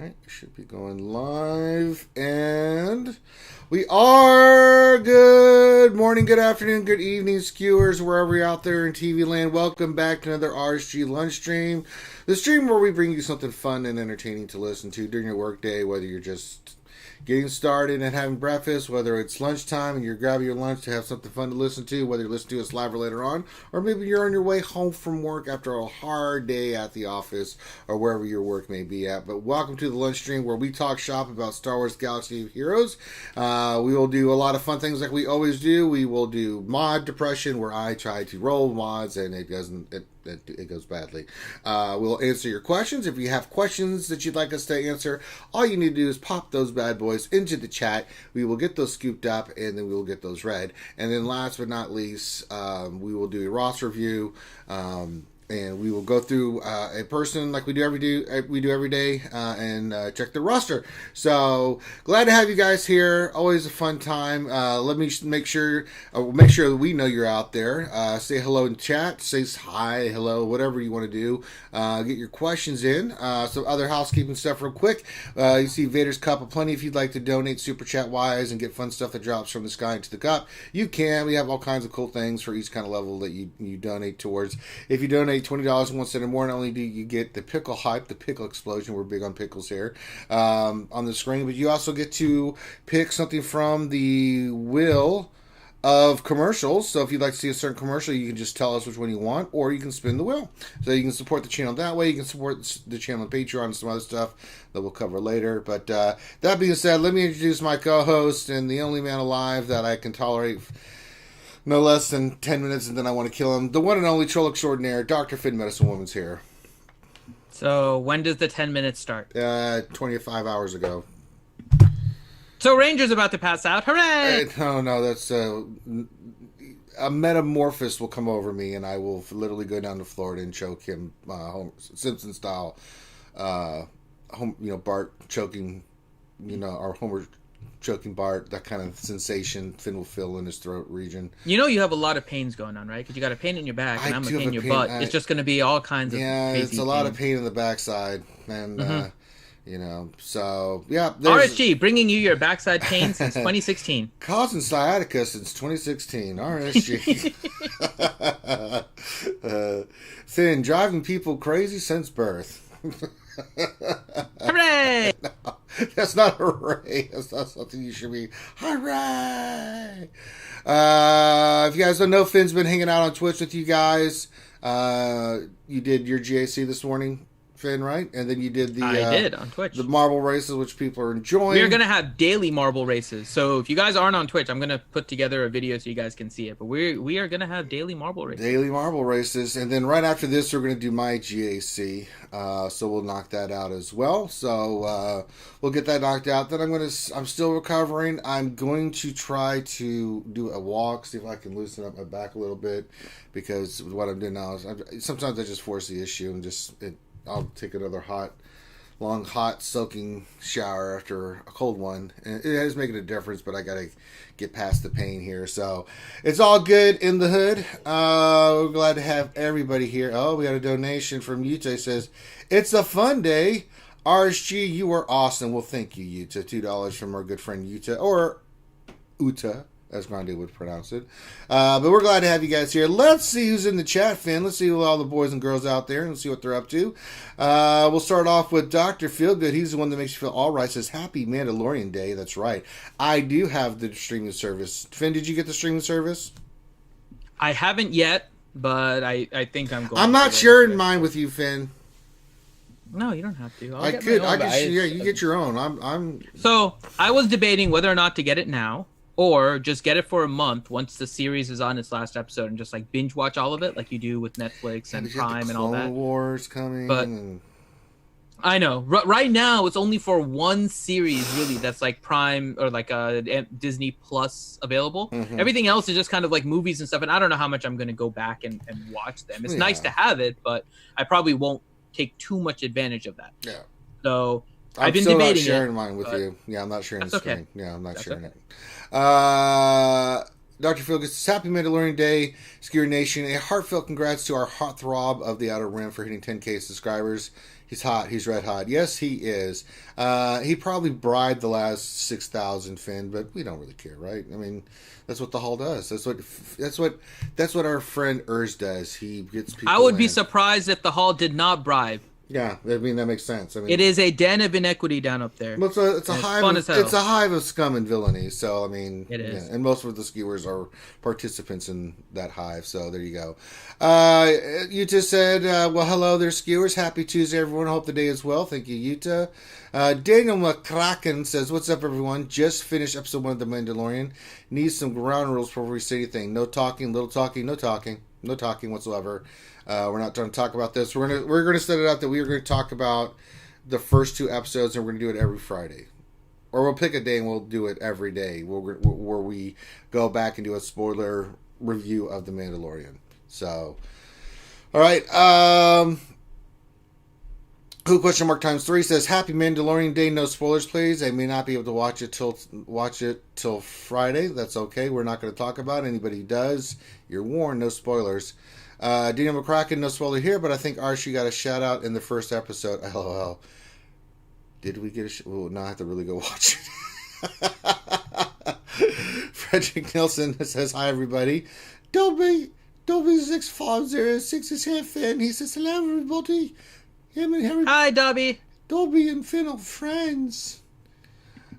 right, should be going live, and we are. Good morning, good afternoon, good evening, skewers, wherever you're out there in TV land. Welcome back to another RSG lunch stream, the stream where we bring you something fun and entertaining to listen to during your workday, whether you're just getting started and having breakfast, whether it's lunchtime and you're grabbing your lunch to have something fun to listen to, whether you're listening to us live or later on, or maybe you're on your way home from work after a hard day at the office or wherever your work may be at. But welcome to the lunch stream where we talk shop about Star Wars Galaxy of Heroes. We will do a lot of fun things like we always do. We will do mod depression where I try to roll mods and it goes badly. We'll answer your questions. If you have questions that you'd like us to answer, all you need to do is pop those bad boys into the chat. We will get those scooped up and then we will get those read. And then last but not least, we will do a roster review. And we will go through a person like we do every day and check the roster. So glad to have you guys here. Always a fun time. Let me make sure that we know you're out there. Say hello in chat. Say hi, hello, whatever you want to do. Get your questions in. Some other housekeeping stuff real quick. You see Vader's Cup aplenty. If you'd like to donate super chat wise and get fun stuff that drops from the sky into the cup, you can. We have all kinds of cool things for each kind of level that you donate towards. If you donate $20 and 1 cent or more, not only do you get the pickle hype, the pickle explosion, we're big on pickles here, on the screen, but you also get to pick something from the wheel of commercials. So if you'd like to see a certain commercial, you can just tell us which one you want, or you can spin the wheel. So you can support the channel that way. You can support the channel on Patreon and some other stuff that we'll cover later. But that being said, let me introduce my co-host and the only man alive that I can tolerate no less than 10 minutes, and then I want to kill him. The one and only troll extraordinaire, Dr. Finn Medicine Woman's here. So when does the 10 minutes start? 25 hours ago. So Ranger's about to pass out. Hooray! No, that's a metamorphosis will come over me, and I will literally go down to Florida and choke him, Simpson style. Bart choking, or Homer choking Bart, that kind of sensation Finn will feel in his throat region. You have a lot of pains going on, right? Because you got a pain in your back, and I'm a pain in your butt. It's just going to be all kinds of crazy it's a lot of pain in the backside, and so yeah. RSG bringing you your backside pain since 2016. Causing sciatica since 2016. RSG. Finn driving people crazy since birth. Hooray! No, that's not hooray. That's not something you should be. Hooray! If you guys don't know, Finn's been hanging out on Twitch with you guys. You did your GAC this morning, Finn, right? And then you did I did on Twitch. The marble races, which people are enjoying. We are going to have daily marble races. So if you guys aren't on Twitch, I'm going to put together a video so you guys can see it. But we are going to have daily marble races. Daily marble races. And then right after this, we're going to do my GAC. So we'll knock that out as well. So we'll get that knocked out. Then I'm still recovering. I'm going to try to do a walk, see if I can loosen up my back a little bit. Because what I'm doing now is sometimes I just force the issue and I'll take another long soaking shower after a cold one. And it is making a difference, but I got to get past the pain here. So it's all good in the hood. We're glad to have everybody here. Oh, we got a donation from Utah. It says, it's a fun day. RSG, you are awesome. Well, thank you, Utah. $2 from our good friend Utah, or Uta, as Grande would pronounce it. But we're glad to have you guys here. Let's see who's in the chat, Finn. Let's see who all the boys and girls out there and see what they're up to. We'll start off with Dr. Feelgood. He's the one that makes you feel all right. Says, happy Mandalorian Day. That's right. I do have the streaming service. Finn, did you get the streaming service? I haven't yet, but I think I'm going. I'm not sharing mine with you, Finn. No, you don't have to. I could. Yeah, you get your own. I'm. So I was debating whether or not to get it now, or just get it for a month once the series is on its last episode and just like binge watch all of it like you do with Netflix and Prime and all that. Clone Wars coming. But I know. Right now it's only for one series really that's like Prime or like Disney Plus available. Mm-hmm. Everything else is just kind of like movies and stuff, and I don't know how much I'm going to go back and watch them. It's nice to have it, but I probably won't take too much advantage of that. Yeah. So I've been debating. I'm not sharing mine with you. Yeah, I'm not sharing the screen. Okay. Yeah, I'm not sharing okay. it. Dr. Phil gets happy Mandalorian Day, Skewer Nation. A heartfelt congrats to our hot throb of the Outer Rim for hitting 10K subscribers. He's hot. He's red hot. Yes, he is. He probably bribed the last 6,000, Finn, but we don't really care, right? I mean, that's what the Hall does. That's what our friend Urs does. He gets people. I would be surprised if the Hall did not bribe. Yeah, I mean that makes sense. I mean, it is a den of inequity down up there. Well, it's a hive of scum and villainy. So I mean, it is. Yeah, and most of the skewers are participants in that hive. So there you go. Yuta said, "Well, hello there, skewers. Happy Tuesday, everyone. Hope the day is well. Thank you, Yuta." Daniel McCracken says, "What's up, everyone? Just finished episode 1 of The Mandalorian. Need some ground rules before we say anything. No talking, little talking, no talking, no talking whatsoever." We're not going to talk about this. We're going to set it up that we are going to talk about the first 2 episodes, and we're going to do it every Friday, or we'll pick a day and we'll do it every day where we go back and do a spoiler review of The Mandalorian. So, all right. Who question mark times 3 says happy Mandalorian Day. No spoilers, please. I may not be able to watch it till Friday. That's okay. We're not going to talk about it. Anybody who does, you're warned. No spoilers. Daniel McCracken, no spoiler here, but I think RSG got a shout out in the first episode. LOL. Did we get a now I have to really go watch it. Frederick Nilsson says, hi, everybody. Dobby 650 is here, Finn. He says, hello, everybody. Him and Harry. Hi, Dobby. Dobby and Finn are friends.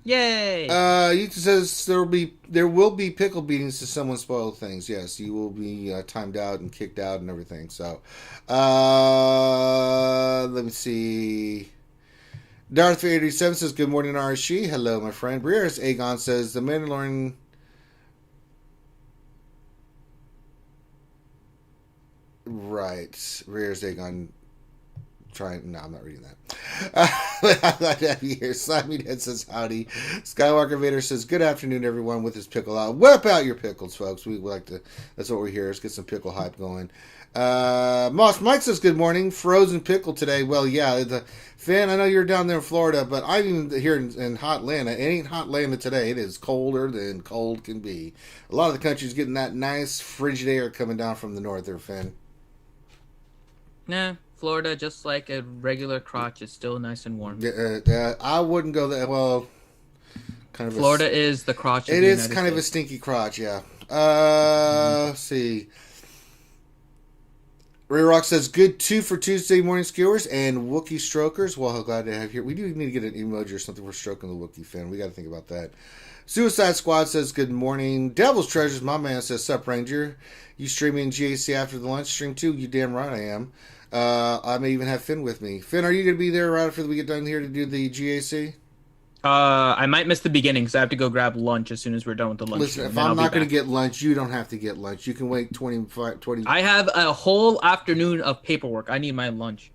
Yay! Yuta says there will be pickle beatings to someone spoil things. Yes, you will be timed out and kicked out and everything. So, let me see. Darth Vader 87 says, good morning, RSG. Hello, my friend. Briaris Aegon says, the Mandalorian... Right. Briaris Aegon... No, I'm not reading that. I'm glad to have you here. Slimy Head says howdy. Skywalker Vader says good afternoon, everyone, with his pickle out. Whip out your pickles, folks. We like to. That's what we're here. Let's get some pickle hype going. Moss Mike says good morning. Frozen pickle today. Well, yeah. Finn, I know you're down there in Florida, but I'm even here in hot Atlanta. It ain't hot Atlanta today. It is colder than cold can be. A lot of the country's getting that nice frigid air coming down from the north there, Finn. Nah. Florida, just like a regular crotch, is still nice and warm. I wouldn't go there. Well, kind of. Florida is the crotch. It is kind of a stinky crotch, yeah. Let's see. Ray Rock says, good 2 for Tuesday morning skewers and Wookiee strokers. Well, how glad to have you here. We do need to get an emoji or something for stroking the Wookiee fan. We got to think about that. Suicide Squad says, good morning. Devil's Treasures, my man, says, sup, Ranger. You streaming GAC after the lunch stream too? You damn right I am. I may even have Finn with me. Finn, are you going to be there right after we get done here to do the GAC? I might miss the beginning because I have to go grab lunch as soon as we're done with the lunch. Listen, if I'm not going to get lunch, you don't have to get lunch. You can wait 20. I have a whole afternoon of paperwork. I need my lunch.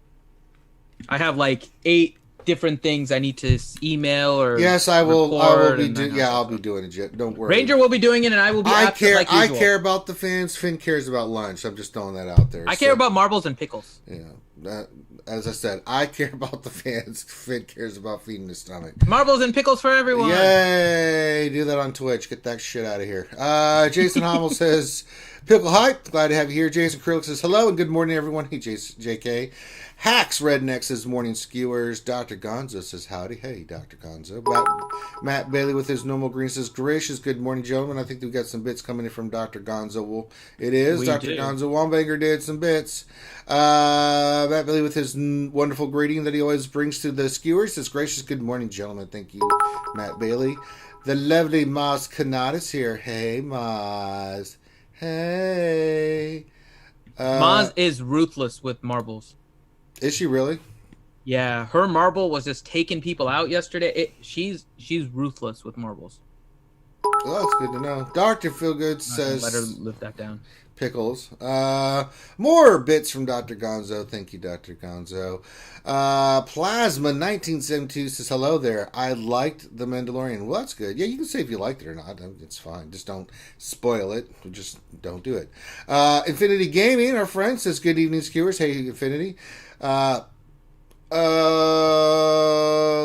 I have like 8 different things I need to email or yes, I will. I'll be doing it. Don't worry. Ranger will be doing it, and I will be. I care about the fans. Finn cares about lunch. I'm just throwing that out there. I care about marbles and pickles. Yeah, as I said, I care about the fans. Finn cares about feeding his stomach. Marbles and pickles for everyone. Yay! Do that on Twitch. Get that shit out of here. Jason Hommel says, pickle hype. Glad to have you here. Jason Krillick says hello and good morning, everyone. Hey, JK. Hacks Redneck says morning skewers. Dr. Gonzo says howdy. Hey, Dr. Gonzo. Matt Bailey with his normal green says gracious good morning, gentlemen. I think we've got some bits coming in from Dr. Gonzo. Well, it is. We Dr. Gonzo Wombanger did some bits. Matt Bailey with his wonderful greeting that he always brings to the skewers says gracious good morning, gentlemen. Thank you, Matt Bailey. The lovely Maz Kanat here. Hey, Maz. Hey. Maz is ruthless with marbles. Is she really? Yeah, her marble was just taking people out yesterday. She's ruthless with marbles. Well, that's good to know. Dr. Feelgood says... Let her lift that down. Pickles. More bits from Dr. Gonzo. Thank you, Dr. Gonzo. Plasma 1972 says, hello there. I liked The Mandalorian. Well, that's good. Yeah, you can say if you liked it or not. It's fine. Just don't spoil it. Just don't do it. Infinity Gaming, our friend, says, good evening, skewers. Hey, Infinity.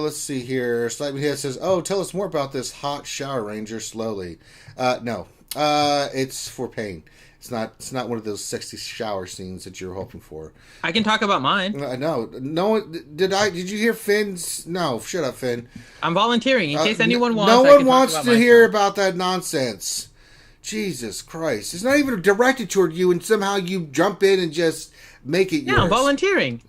Let's see here. Slightly Head says, "Oh, tell us more about this hot shower ranger slowly." No. It's for pain. It's not. It's not one of those sexy shower scenes that you're hoping for. I can talk about mine. No. Did you hear Finn's? No. Shut up, Finn. I'm volunteering in case anyone wants. No one wants to hear about that nonsense. Jesus Christ! It's not even directed toward you, and somehow you jump in and just make it yours. Yeah, I'm volunteering.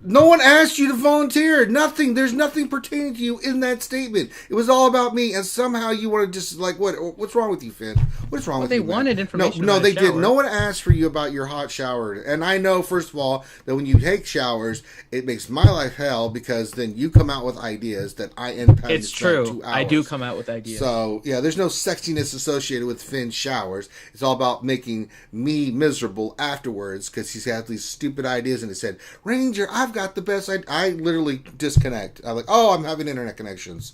No one asked you to volunteer. Nothing. There's nothing pertaining to you in that statement. It was all about me, and somehow you want to just like what? What's wrong with you, Finn? What's wrong with you? They wanted information. No, about they a shower. did. No one asked for you about your hot shower. And I know, first of all, that when you take showers, it makes my life hell because then you come out with ideas that I end up having It's to spend true. 2 hours. I do come out with ideas. So yeah, there's no sexiness associated with Finn's showers. It's all about making me miserable afterwards because he's had these stupid ideas and he said, "Ranger, I've got the best idea." I literally disconnect. I'm like, "Oh, I'm having internet connections."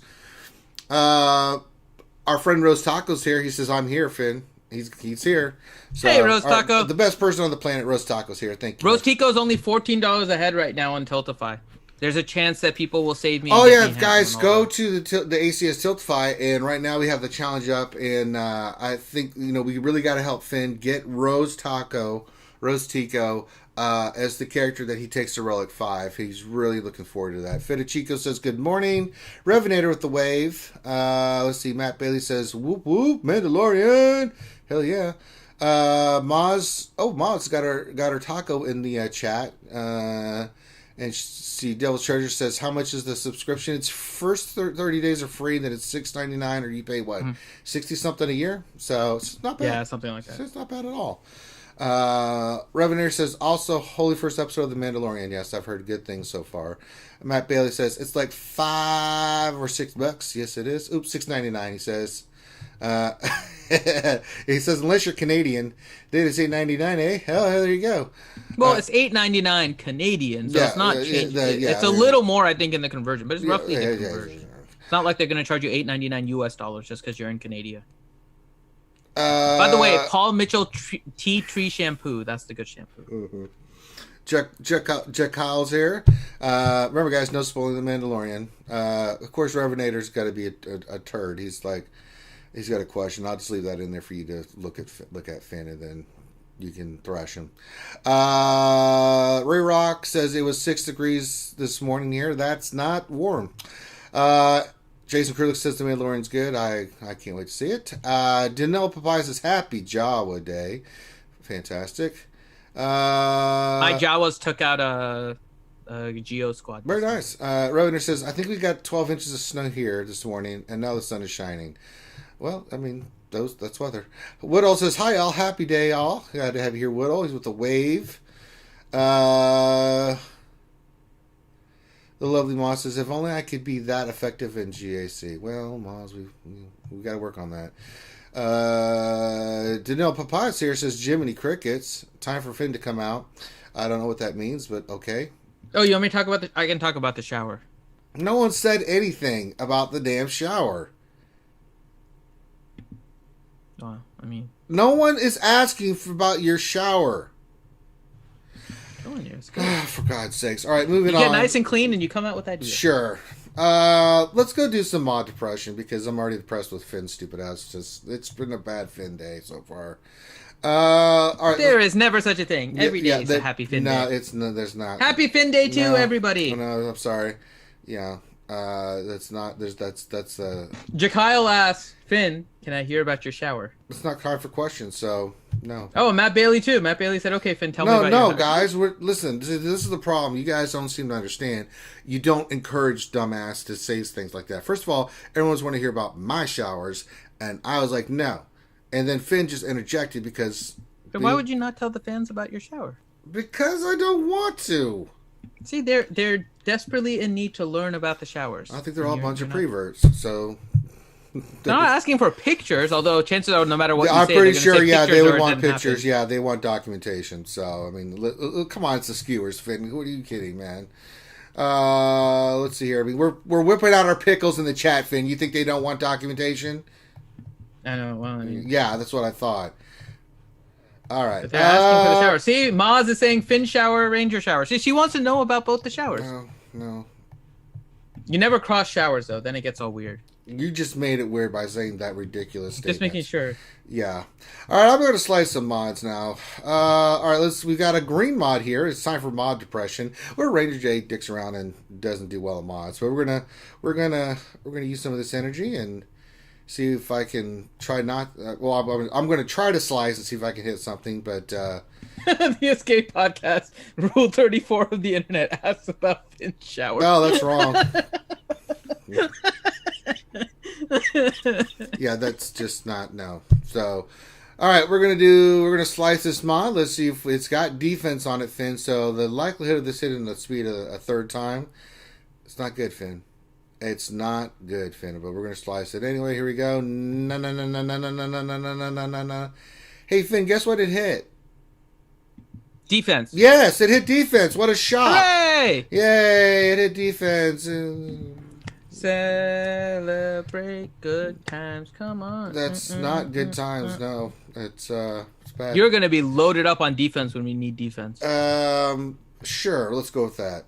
Our friend Rose Taco's here. He says, "I'm here, Finn." He's here. So, hey, Rose Taco. The best person on the planet, Rose Taco's here. Thank you. Rose Tico's only $14 ahead right now on Tiltify. There's a chance that people will save me. Oh yeah, guys, go to the ACS Tiltify, and right now we have the challenge up, and I think we really got to help Finn get Rose Tico, as the character that he takes to Relic 5. He's really looking forward to that. Fedichico says, "Good morning. Revenator with the wave." Let's see. Matt Bailey says, "Whoop, whoop, Mandalorian. Hell yeah." Maz got her taco in the chat. And see, Devil's Treasure says, "How much is the subscription?" It's first 30 days are free, then it's $6.99, or you pay what, 60 something a year. So it's not bad. Yeah, something like that. It's not bad at all. Revenator says, "Also, holy first episode of The Mandalorian." Yes, I've heard good things so far. Matt Bailey says, "It's like $5 or $6." Yes, it is. Oops, $6.99. He says. He says, "Unless you're Canadian, they just say 99, eh? Hell, there you go." Well, it's $8.99 Canadian, so it's not changed. It's a little more, I think, in the conversion, but it's roughly the conversion. It's not like they're going to charge you $8.99 US dollars just because you're in Canada. By the way, Paul Mitchell Tea Tree Shampoo. That's the good shampoo. Mm-hmm. Jack Kyle's here. Remember, guys, no spoiling The Mandalorian. Of course, Revenator's got to be a turd. He's got a question. I'll just leave that in there for you to look at Finn, and then you can thrash him. Ray Rock says it was 6 degrees this morning here. That's not warm. Jason Krulik says The Mandalorian's good. I can't wait to see it. Danelle Papaya says happy Jawa Day. Fantastic. My Jawas took out a Geo squad. Very nice. Revenator says, "I think we got 12 inches of snow here this morning, and now the sun is shining." Well, I mean, that's weather. Woodall says, "Hi, all. Happy day, all." Glad to have you here, Woodall. He's with the wave. The lovely Moss says, "If only I could be that effective in GAC." Well, Moss, we got to work on that. Danelle Papayas here says, "Jiminy Crickets. Time for Finn to come out." I don't know what that means, but okay. Oh, you want me to talk about I can talk about the shower. No one said anything about the damn shower. Well, I mean, no one is asking about your shower. It's good. For God's sakes. All right, moving on. on. You get nice and clean and you come out with ideas. Sure. Let's go do some mod depression because I'm already depressed with Finn's stupid ass. It's been a bad Finn day so far. All right. There is never such a thing. Every day is a happy Finn day. No, there's not. Happy Finn Day too, everybody. No, I'm sorry. Yeah. That's not. That's. Jakyle asks, "Finn, can I hear about your shower?" It's not time for questions, so no. Oh, Matt Bailey too. Matt Bailey said, "Okay, Finn, tell me about your shower." No, guys. Listen. This is the problem. You guys don't seem to understand. You don't encourage dumbass to say things like that. First of all, everyone's want to hear about my showers, and I was like, no. And then Finn just interjected because. But why would you not tell the fans about your shower? Because I don't want to. See, they're desperately in need to learn about the showers. I think they're all a bunch of preverts, so... They're not asking for pictures, although chances are no matter what I'm pretty sure, they would want pictures. Yeah, they want documentation. So, I mean, come on, it's the skewers, Finn. What are you kidding, man? Let's see here. I mean, we're whipping out our pickles in the chat, Finn. You think they don't want documentation? I know. Well, I mean... Yeah, that's what I thought. All right. They're asking for the shower. See, Maz is saying Finn shower, Ranger shower. See, she wants to know about both the showers. no. You never cross showers though. Then it gets all weird. You just made it weird by saying that ridiculous statement. Just making sure. Yeah. All right, I'm going to slice some mods now. All right, we got a green mod here. It's time for mod depression. Where Ranger J dicks around and doesn't do well at mods, but we're gonna use some of this energy and see if I can try not. I'm going to try to slice and see if I can hit something, but. The Escape Podcast, Rule 34 of the Internet asks about Finn shower. No, that's wrong. Yeah, that's just not, no. So, all right, we're gonna slice this mod. Let's see if it's got defense on it, Finn. So the likelihood of this hitting the speed a third time, it's not good, Finn. It's not good, Finn. But we're gonna slice it anyway. Here we go. No. Hey, Finn, guess what it hit? Defense. Yes, it hit defense. What a shot! Hey! Yay! It hit defense. Celebrate good times. Come on. That's not good times. No, it's bad. You're gonna be loaded up on defense when we need defense. Sure. Let's go with that.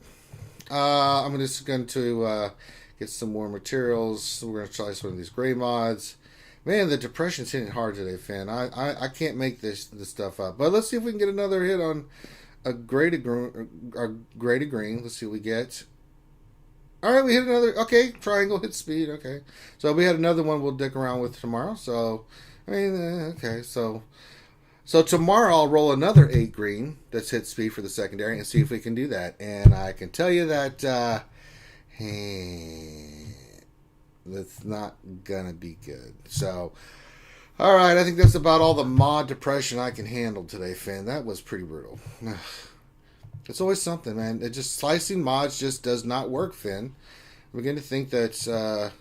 I'm just going to get some more materials. We're gonna try some of these gray mods. Man, the depression's hitting hard today, Finn. I can't make this stuff up. But let's see if we can get another hit on a gray to green. Let's see what we get. All right, we hit another. Okay, triangle hit speed. Okay, so we had another one we'll dick around with tomorrow. So, I mean, okay. So tomorrow I'll roll another 8 green that's hit speed for the secondary and see if we can do that. And I can tell you that that's not gonna be good. So, all right, I think that's about all the mod depression I can handle today, Finn. That was pretty brutal. It's always something, man. It just slicing mods just does not work, Finn. I'm beginning to think that,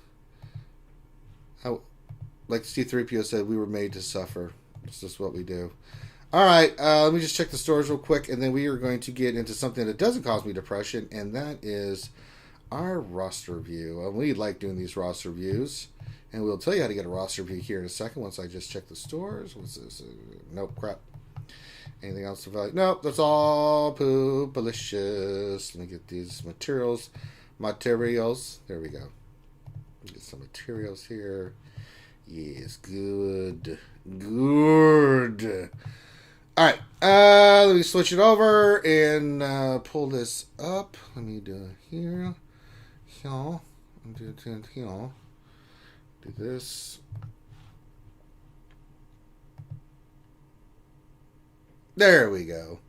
like C-3PO said, we were made to suffer. It's just what we do. All right, let me just check the stores real quick, and then we are going to get into something that doesn't cause me depression, and that is our roster review. We like doing these roster reviews, and we'll tell you how to get a roster review here in a second once I just check the stores. What's this? Nope, crap. Anything else to value? Nope, that's all poopalicious. Let me get these materials. There we go. Get some materials here. Yes, good. All right, let me switch it over and pull this up. Let me do it here. Do this. There we go.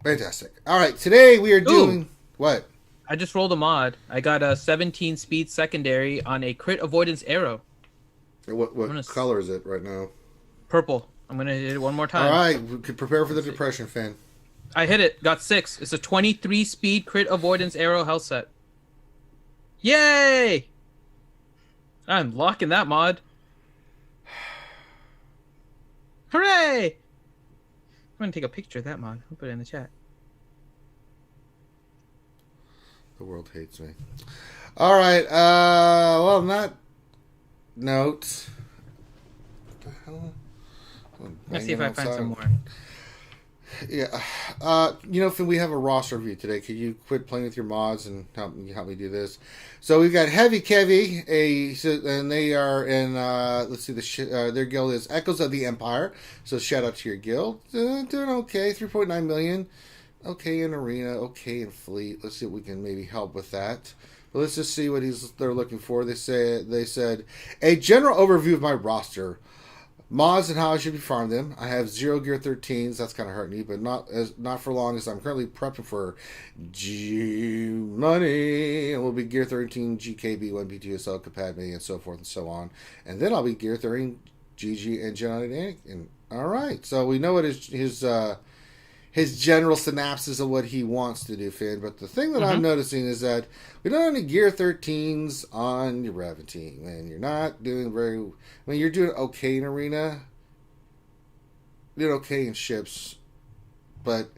Fantastic. All right, today we are doing what? I just rolled a mod. I got a 17 speed secondary on a crit avoidance arrow. What color is it right now? Purple. I'm going to hit it one more time. All right, we could prepare for the depression, Finn. I hit it. Got 6. It's a 23 speed crit avoidance arrow health set. Yay! I'm locking that mod. Hooray! I'm going to take a picture of that mod. I'll put it in the chat. The world hates me. All right. Well, not note. What the hell? Let's see if I find some more. Yeah. Finn, we have a roster review today. Could you quit playing with your mods and help me do this? So we've got Heavy Kevy, and they are in, let's see, their guild is Echoes of the Empire. So shout out to your guild. Doing okay, 3.9 million. Okay in Arena, okay in Fleet. Let's see if we can maybe help with that. But let's just see what they're looking for. They said, a general overview of my roster. Mods and how I should be farming them. I have 0 Gear 13s. That's kind of hurting me, but not for long, as I'm currently prepping for G money. And we'll be Gear 13 GKB 1 PTSL Capad and so forth and so on. And then I'll be Gear 13 GG and Gen and all right. So we know what his general synapses of what he wants to do, Finn. But the thing that I'm noticing is that we don't have any Gear 13s on your Revan team, and you're not doing you're doing okay in Arena, doing okay in ships, but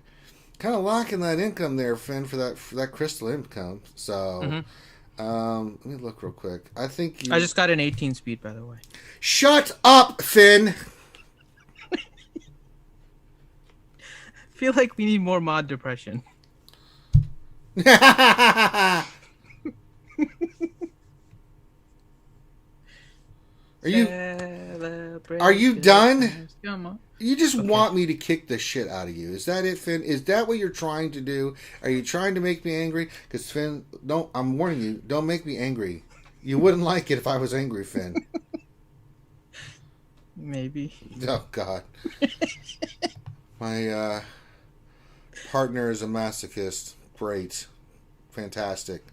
kind of locking that income there, Finn, for that crystal income. So, let me look real quick. I just got an 18 speed, by the way. Shut up, Finn. feel like we need more mod depression. Are you done? You just want me to kick the shit out of you. Is that it, Finn? Is that what you're trying to do? Are you trying to make me angry? Because, Finn, don't. I'm warning you. Don't make me angry. You wouldn't like it if I was angry, Finn. Maybe. Oh, God. My partner is a masochist. Great. Fantastic.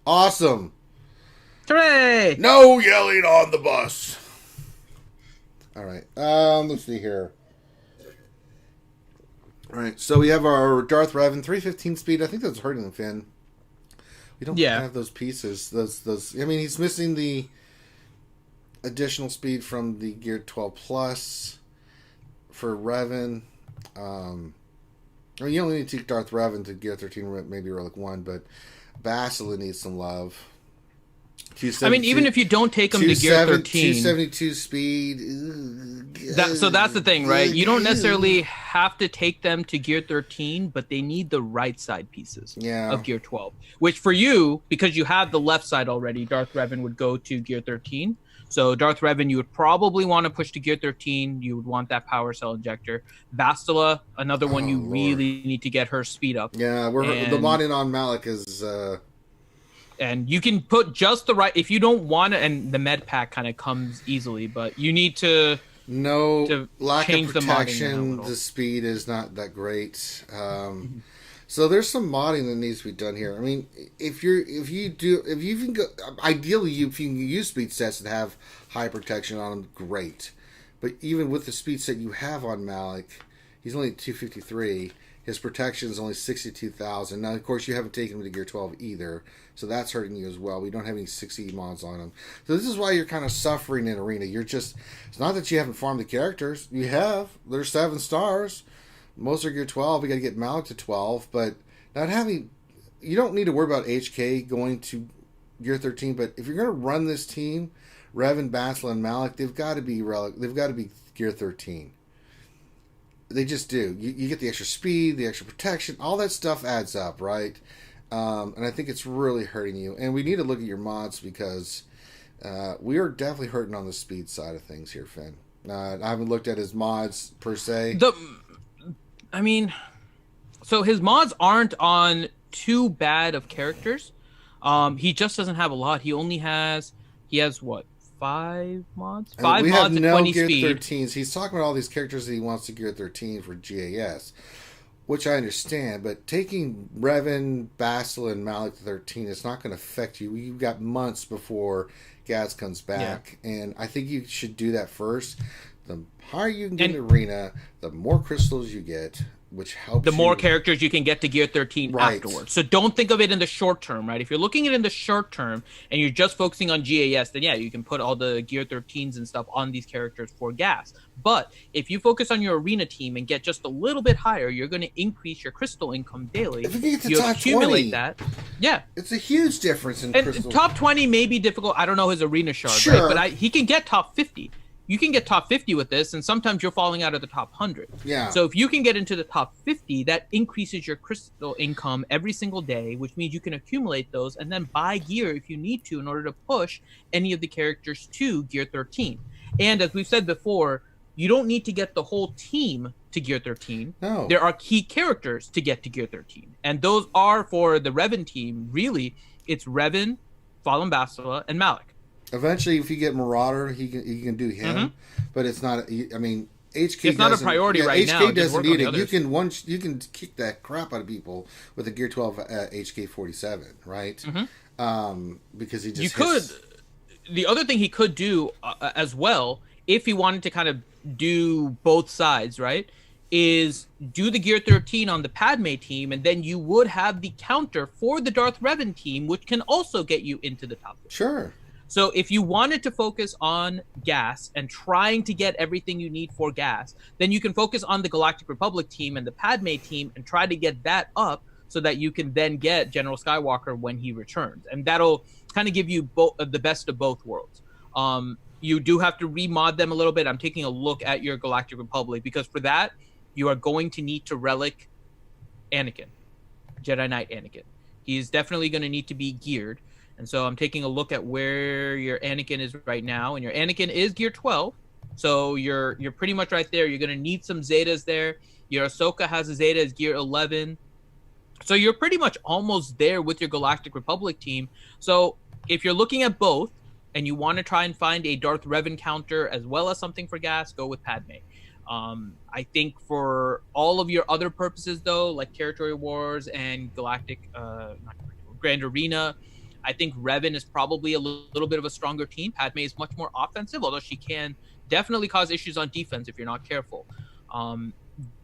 Awesome. Hooray! No yelling on the bus. All right. Let's see here. All right. So we have our Darth Revan 315 speed. I think that's hurting him, Finn. We don't have those pieces. Those. I mean, he's missing the additional speed from the Gear 12 Plus for Revan. I mean, you only need to take Darth Revan to Gear 13, maybe Relic 1, but Bastila needs some love. I mean, even if you don't take them to Gear 13... 272 speed. So that's the thing, right? You don't necessarily have to take them to Gear 13, but they need the right side pieces of Gear 12. Which for you, because you have the left side already, Darth Revan would go to Gear 13. So Darth Revan, you would probably want to push to Gear 13. You would want that power cell injector. Bastila, another one you really need to get her speed up. Yeah, the modding on Malak is... And you can put just the right... If you don't want to... And the med pack kind of comes easily, but you need to... lack of protection. The speed is not that great. So there's some modding that needs to be done here. I mean, if you can go... Ideally, if you can use speed sets that have high protection on them, great. But even with the speed set you have on Malak, he's only 253. His protection is only 62,000. Now, of course, you haven't taken him to Gear 12 either, so that's hurting you as well. We don't have any 60 mods on him. So this is why you're kind of suffering in Arena. It's not that you haven't farmed the characters. You have. There's 7 stars. Most are Gear 12. We got to get Malak to 12, but you don't need to worry about HK going to Gear 13, but if you're going to run this team, Revan, Bastila, and Malak, they've got to be Gear 13. They just do. You get the extra speed, the extra protection, all that stuff adds up, right? And I think it's really hurting you. And we need to look at your mods because we are definitely hurting on the speed side of things here, Finn. I haven't looked at his mods per se. So his mods aren't on too bad of characters. He just doesn't have a lot. He has what? 5 mods? 5 we mods have at 20 Gear speed. 13s. He's talking about all these characters that he wants to Gear 13 for GAS, which I understand, but taking Revan, Bastila, and Malak to 13 is not going to affect you. You've got months before Gaz comes back, and I think you should do that first. The higher you can get in the Arena, the more crystals you get, which helps the more characters you can get to Gear 13 afterwards. So don't think of it in the short term, right? If you're looking at it in the short term and you're just focusing on GAS, then you can put all the Gear 13s and stuff on these characters for gas. But if you focus on your Arena team and get just a little bit higher, you're going to increase your crystal income daily. If you get to you top accumulate 20, that. It's a huge difference in crystal. Top 20 may be difficult. I don't know his Arena shard, right? But he can get top 50. You can get top 50 with this, and sometimes you're falling out of the top 100. Yeah. So if you can get into the top 50, that increases your crystal income every single day, which means you can accumulate those and then buy gear if you need to in order to push any of the characters to Gear 13. And as we've said before, you don't need to get the whole team to Gear 13. No. There are key characters to get to Gear 13. And those are for the Revan team, really, it's Revan, Fallen Bastila, and Malak. Eventually, if you get Marauder, he can do him, but it's not. I mean, HK. It's not a priority right now. HK doesn't need it. You can kick that crap out of people with a Gear 12 HK 47, right? Because he just The other thing he could do as well, if he wanted to kind of do both sides, right, is do the Gear 13 on the Padme team, and then you would have the counter for the Darth Revan team, which can also get you into the top 50. Sure. So if you wanted to focus on gas and trying to get everything you need for gas, then you can focus on the Galactic Republic team and the Padme team and try to get that up so that you can then get General Skywalker when he returns. And that'll kind of give you the best of both worlds. You do have to remod them a little bit. I'm taking a look at your Galactic Republic because for that, you are going to need to relic Anakin, Jedi Knight Anakin. He's definitely going to need to be geared. And so I'm taking a look at where your Anakin is right now, and your Anakin is gear 12. So you're pretty much right there. You're going to need some Zetas there. Your Ahsoka has a Zeta as gear 11. So you're pretty much almost there with your Galactic Republic team. So if you're looking at both and you want to try and find a Darth Revan counter as well as something for gas, go with Padme. I think for all of your other purposes, though, like Territory Wars and Grand Arena, I think Revan is probably a little bit of a stronger team. Padme is much more offensive, although she can definitely cause issues on defense if you're not careful.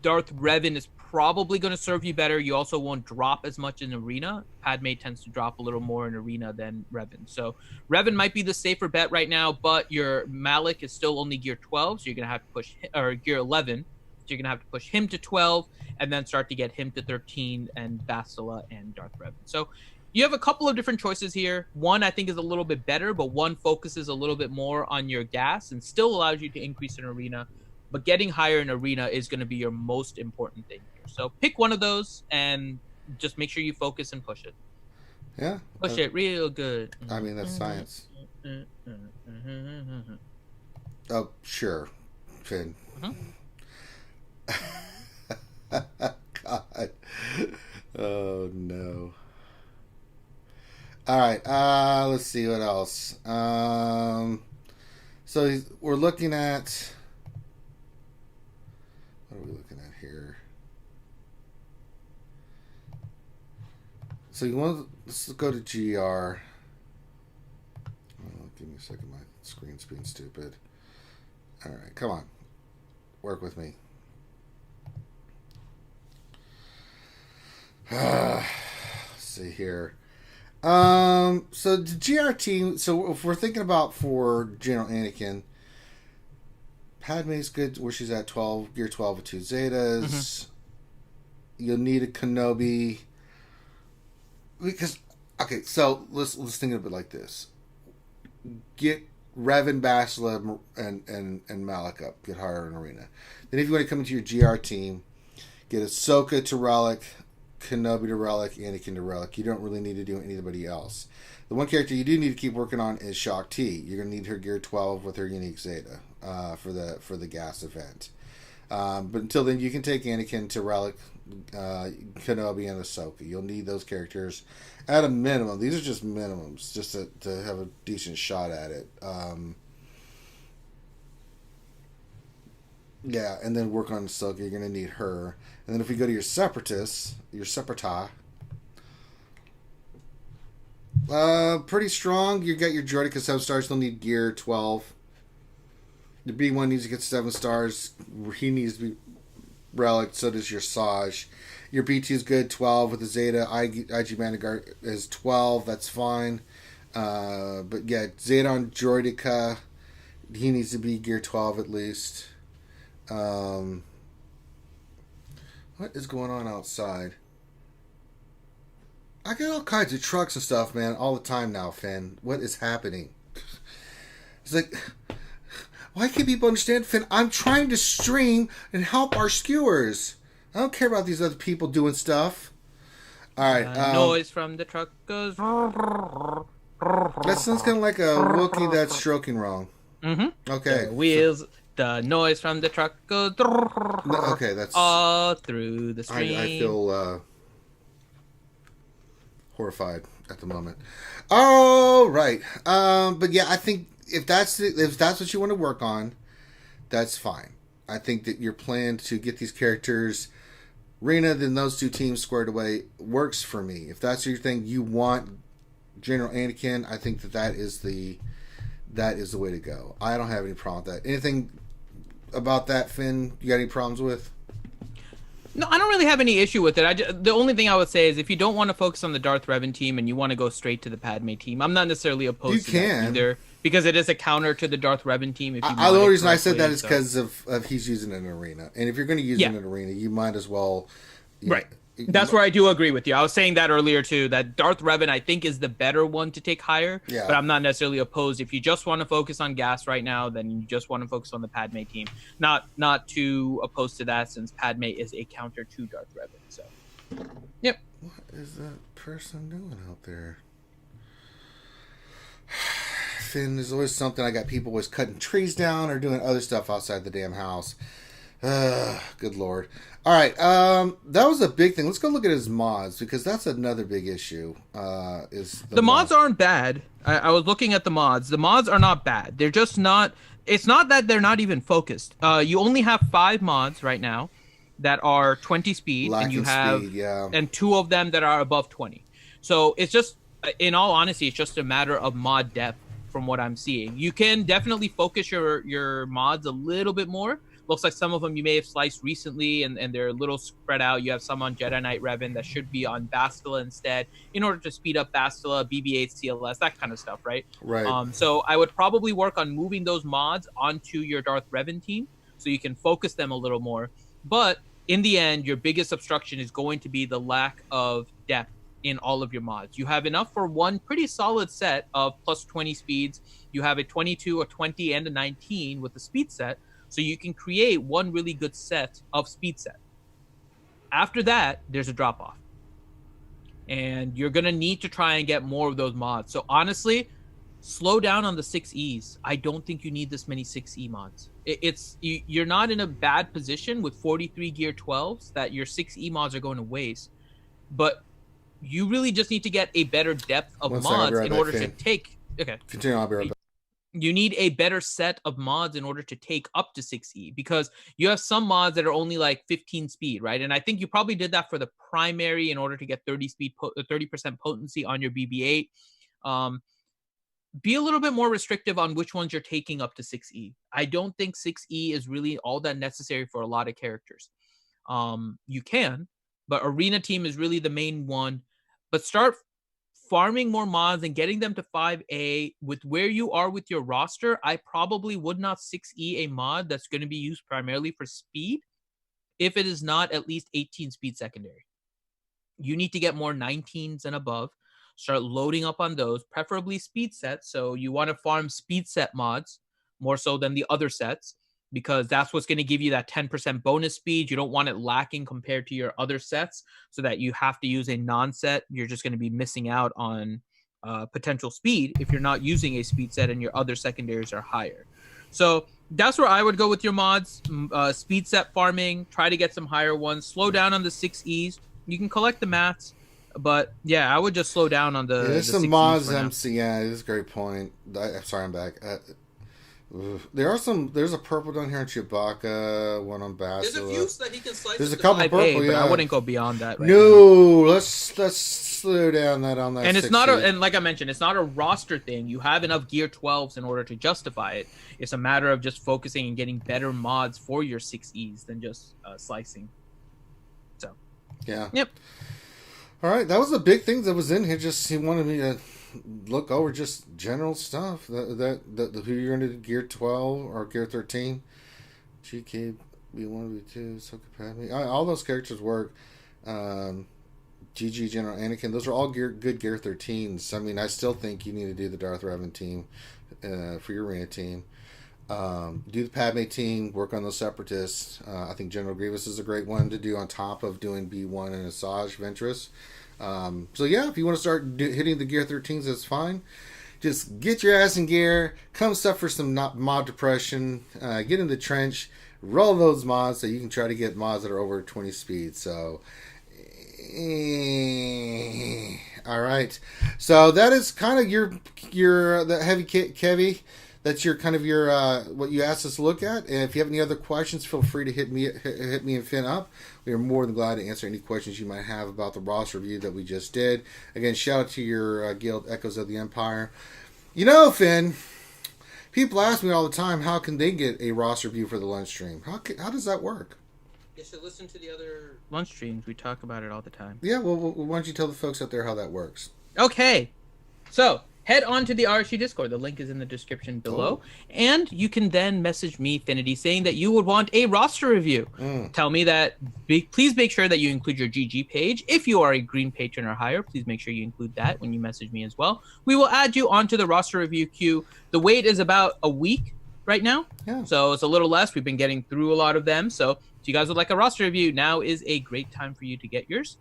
Darth Revan is probably going to serve you better. You also won't drop as much in Arena. Padme tends to drop a little more in Arena than Revan. So Revan might be the safer bet right now, but your Malik is still only gear 12, so you're going to have to push, or gear 11, so you're going to have to push him to 12 and then start to get him to 13 and Bastila and Darth Revan. So you have a couple of different choices here. One I think is a little bit better, but one focuses a little bit more on your gas and still allows you to increase in Arena. But getting higher in Arena is going to be your most important thing here. So pick one of those and just make sure you focus and push it. Yeah. Push it real good. I mean, that's science. Oh, sure. Finn. God. Oh, no. All right. Let's see what else. So we're looking at... What are we looking at here? So let's go to GR. Oh, give me a second. My screen's being stupid. All right, come on. Work with me. Let's see here. So the GR team. So if we're thinking about for General Anakin, Padme's good where she's at 12, gear 12 with 2 Zetas. Mm-hmm. You'll need a Kenobi. Because, okay, so let's think of it like this. Get Revan, Bastila, and Malik up. Get higher in Arena. Then if you want to come into your GR team, get Ahsoka to Relic, Kenobi to Relic, Anakin to Relic. You don't really need to do anybody else. The one character you do need to keep working on is Shaak Ti. You're going to need her gear 12 with her unique Zeta for the gas event. But until then, you can take Anakin to Relic, Kenobi, and Ahsoka. You'll need those characters at a minimum. These are just minimums, just to have a decent shot at it. Yeah, and then work on Ahsoka. You're going to need her. And then if we go to your Separatists, your Separata, pretty strong. You got your Droideka 7 stars. They'll need gear 12. The B1 needs to get 7 stars. He needs to be Relic. So does your Saj. Your B2 is good. 12 with the Zeta. IG Vanguard is 12. That's fine. But yeah, Zeta on Droideka. He needs to be gear 12 at least. What is going on outside? I get all kinds of trucks and stuff, man, all the time now, Finn. What is happening? It's like, why can't people understand, Finn? I'm trying to stream and help our skewers. I don't care about these other people doing stuff. All right. Noise from the truck goes. That sounds kind of like a Wookiee that's stroking wrong. Mm-hmm. Okay. The wheels. The noise from the truck goes. Okay, that's all through the screen. I feel horrified at the moment. All right, but yeah, I think if that's what you want to work on, that's fine. I think that your plan to get these characters, Rena, then those 2 teams squared away works for me. If that's your thing, you want General Anakin, I think that is the way to go. I don't have any problem with that. Anything about that, Finn, you got any problems with? No, I don't really have any issue with it. The only thing I would say is if you don't want to focus on the Darth Revan team and you want to go straight to the Padme team, I'm not necessarily opposed to that either, because it is a counter to the Darth Revan team. If you the only reason I said that is because of he's using an Arena. And if you're going to use it in an Arena, you might as well... Right. That's where I do agree with you. I was saying that earlier too, that Darth Revan I think is the better one to take higher, but I'm not necessarily opposed. If you just want to focus on gas right now, then you just want to focus on the Padme team. Not too opposed to that, since Padme is a counter to Darth Revan. So Yep. What is that person doing out there? Finn, there's always something. I got people always cutting trees down or doing other stuff outside the damn house. Good lord. All right, that was a big thing. Let's go look at his mods because that's another big issue. Is the mods aren't bad. I was looking at the mods. The mods are not bad. They're just not. It's not that they're not even focused. You only have 5 mods right now that are 20 speed, lacking and you have speed, yeah. and 2 of them that are above 20. So it's just, in all honesty, it's just a matter of mod depth. From what I'm seeing, you can definitely focus your mods a little bit more. Looks like some of them you may have sliced recently, and they're a little spread out. You have some on Jedi Knight Revan that should be on Bastila instead, in order to speed up Bastila, BB-8, CLS, that kind of stuff, right? Right. So I would probably work on moving those mods onto your Darth Revan team, so you can focus them a little more. But in the end, your biggest obstruction is going to be the lack of depth in all of your mods. You have enough for one pretty solid set of plus 20 speeds. You have a 22, a 20, and a 19 with the speed set. So you can create one really good set of speed set. After that, there's a drop off. And you're going to need to try and get more of those mods. So honestly, slow down on the 6Es. I don't think you need this many 6E mods. You're not in a bad position with 43 Gear 12s that your 6E mods are going to waste. But you really just need to get a better depth of mods in order to take. Okay. Continue. I'll be right back. You need a better set of mods in order to take up to 6E, because you have some mods that are only like 15 speed, right? And I think you probably did that for the primary in order to get 30% potency on your BB-8. Be a little bit more restrictive on which ones you're taking up to 6E. I don't think 6E is really all that necessary for a lot of characters. You can, but Arena Team is really the main one. But start farming more mods and getting them to 5A. With where you are with your roster, I probably would not 6E a mod that's going to be used primarily for speed if it is not at least 18 speed secondary. You need to get more 19s and above. Start loading up on those, preferably speed sets. So you want to farm speed set mods more so than the other sets, because that's what's going to give you that 10% bonus speed. You don't want it lacking compared to your other sets, so that you have to use a non-set. You're just going to be missing out on potential speed if you're not using a speed set and your other secondaries are higher. So that's where I would go with your mods. Speed set farming, try to get some higher ones, slow down on the 6Es. You can collect the mats, but yeah, I would just slow down on the. There's the some mods MC. Yeah, this is a great point. Sorry, I'm back. There are some. There's a purple down here on Chewbacca. One on Bastila. There's a few that he can slice. There's a couple purple. Yeah, I wouldn't go beyond that. Right no, now. let's slow down that on that. And it's not and like I mentioned, it's not a roster thing. You have enough Gear 12s in order to justify it. It's a matter of just focusing and getting better mods for your 6Es than just slicing. So. Yeah. Yep. All right, that was the big thing that was in here. Just he wanted me to look over just general stuff. That who you're going to Gear 12 or Gear 13, GK, B1, B2, Ahsoka, Padme. All those characters work. GG, General Anakin. Those are all good Gear 13s. I mean, I still think you need to do the Darth Revan team for your arena team. Do the Padme team. Work on those Separatists. I think General Grievous is a great one to do on top of doing B1 and Asajj Ventress. So yeah, if you want to start hitting the Gear 13s, that's fine. Just get your ass in gear, come suffer some mod depression, get in the trench, roll those mods so you can try to get mods that are over 20 speed. So, all right. So that is kind of your the heavy Kevy. That's your kind of your what you asked us to look at. And if you have any other questions, feel free to hit me and Finn up. We are more than glad to answer any questions you might have about the roster review that we just did. Again, shout out to your guild, Echoes of the Empire. You know, Finn, people ask me all the time, how can they get a roster review for the lunch stream? How does that work? You should listen to the other lunch streams. We talk about it all the time. Yeah, well, why don't you tell the folks out there how that works? Okay, so head on to the RSG Discord. The link is in the description below. And you can then message me, Finity, saying that you would want a roster review. Tell me that. Please make sure that you include your GG page. If you are a green patron or higher, please make sure you include that when you message me as well. We will add you onto the roster review queue. The wait is about a week right now. Yeah. So it's a little less. We've been getting through a lot of them. So if you guys would like a roster review, now is a great time for you to get yours.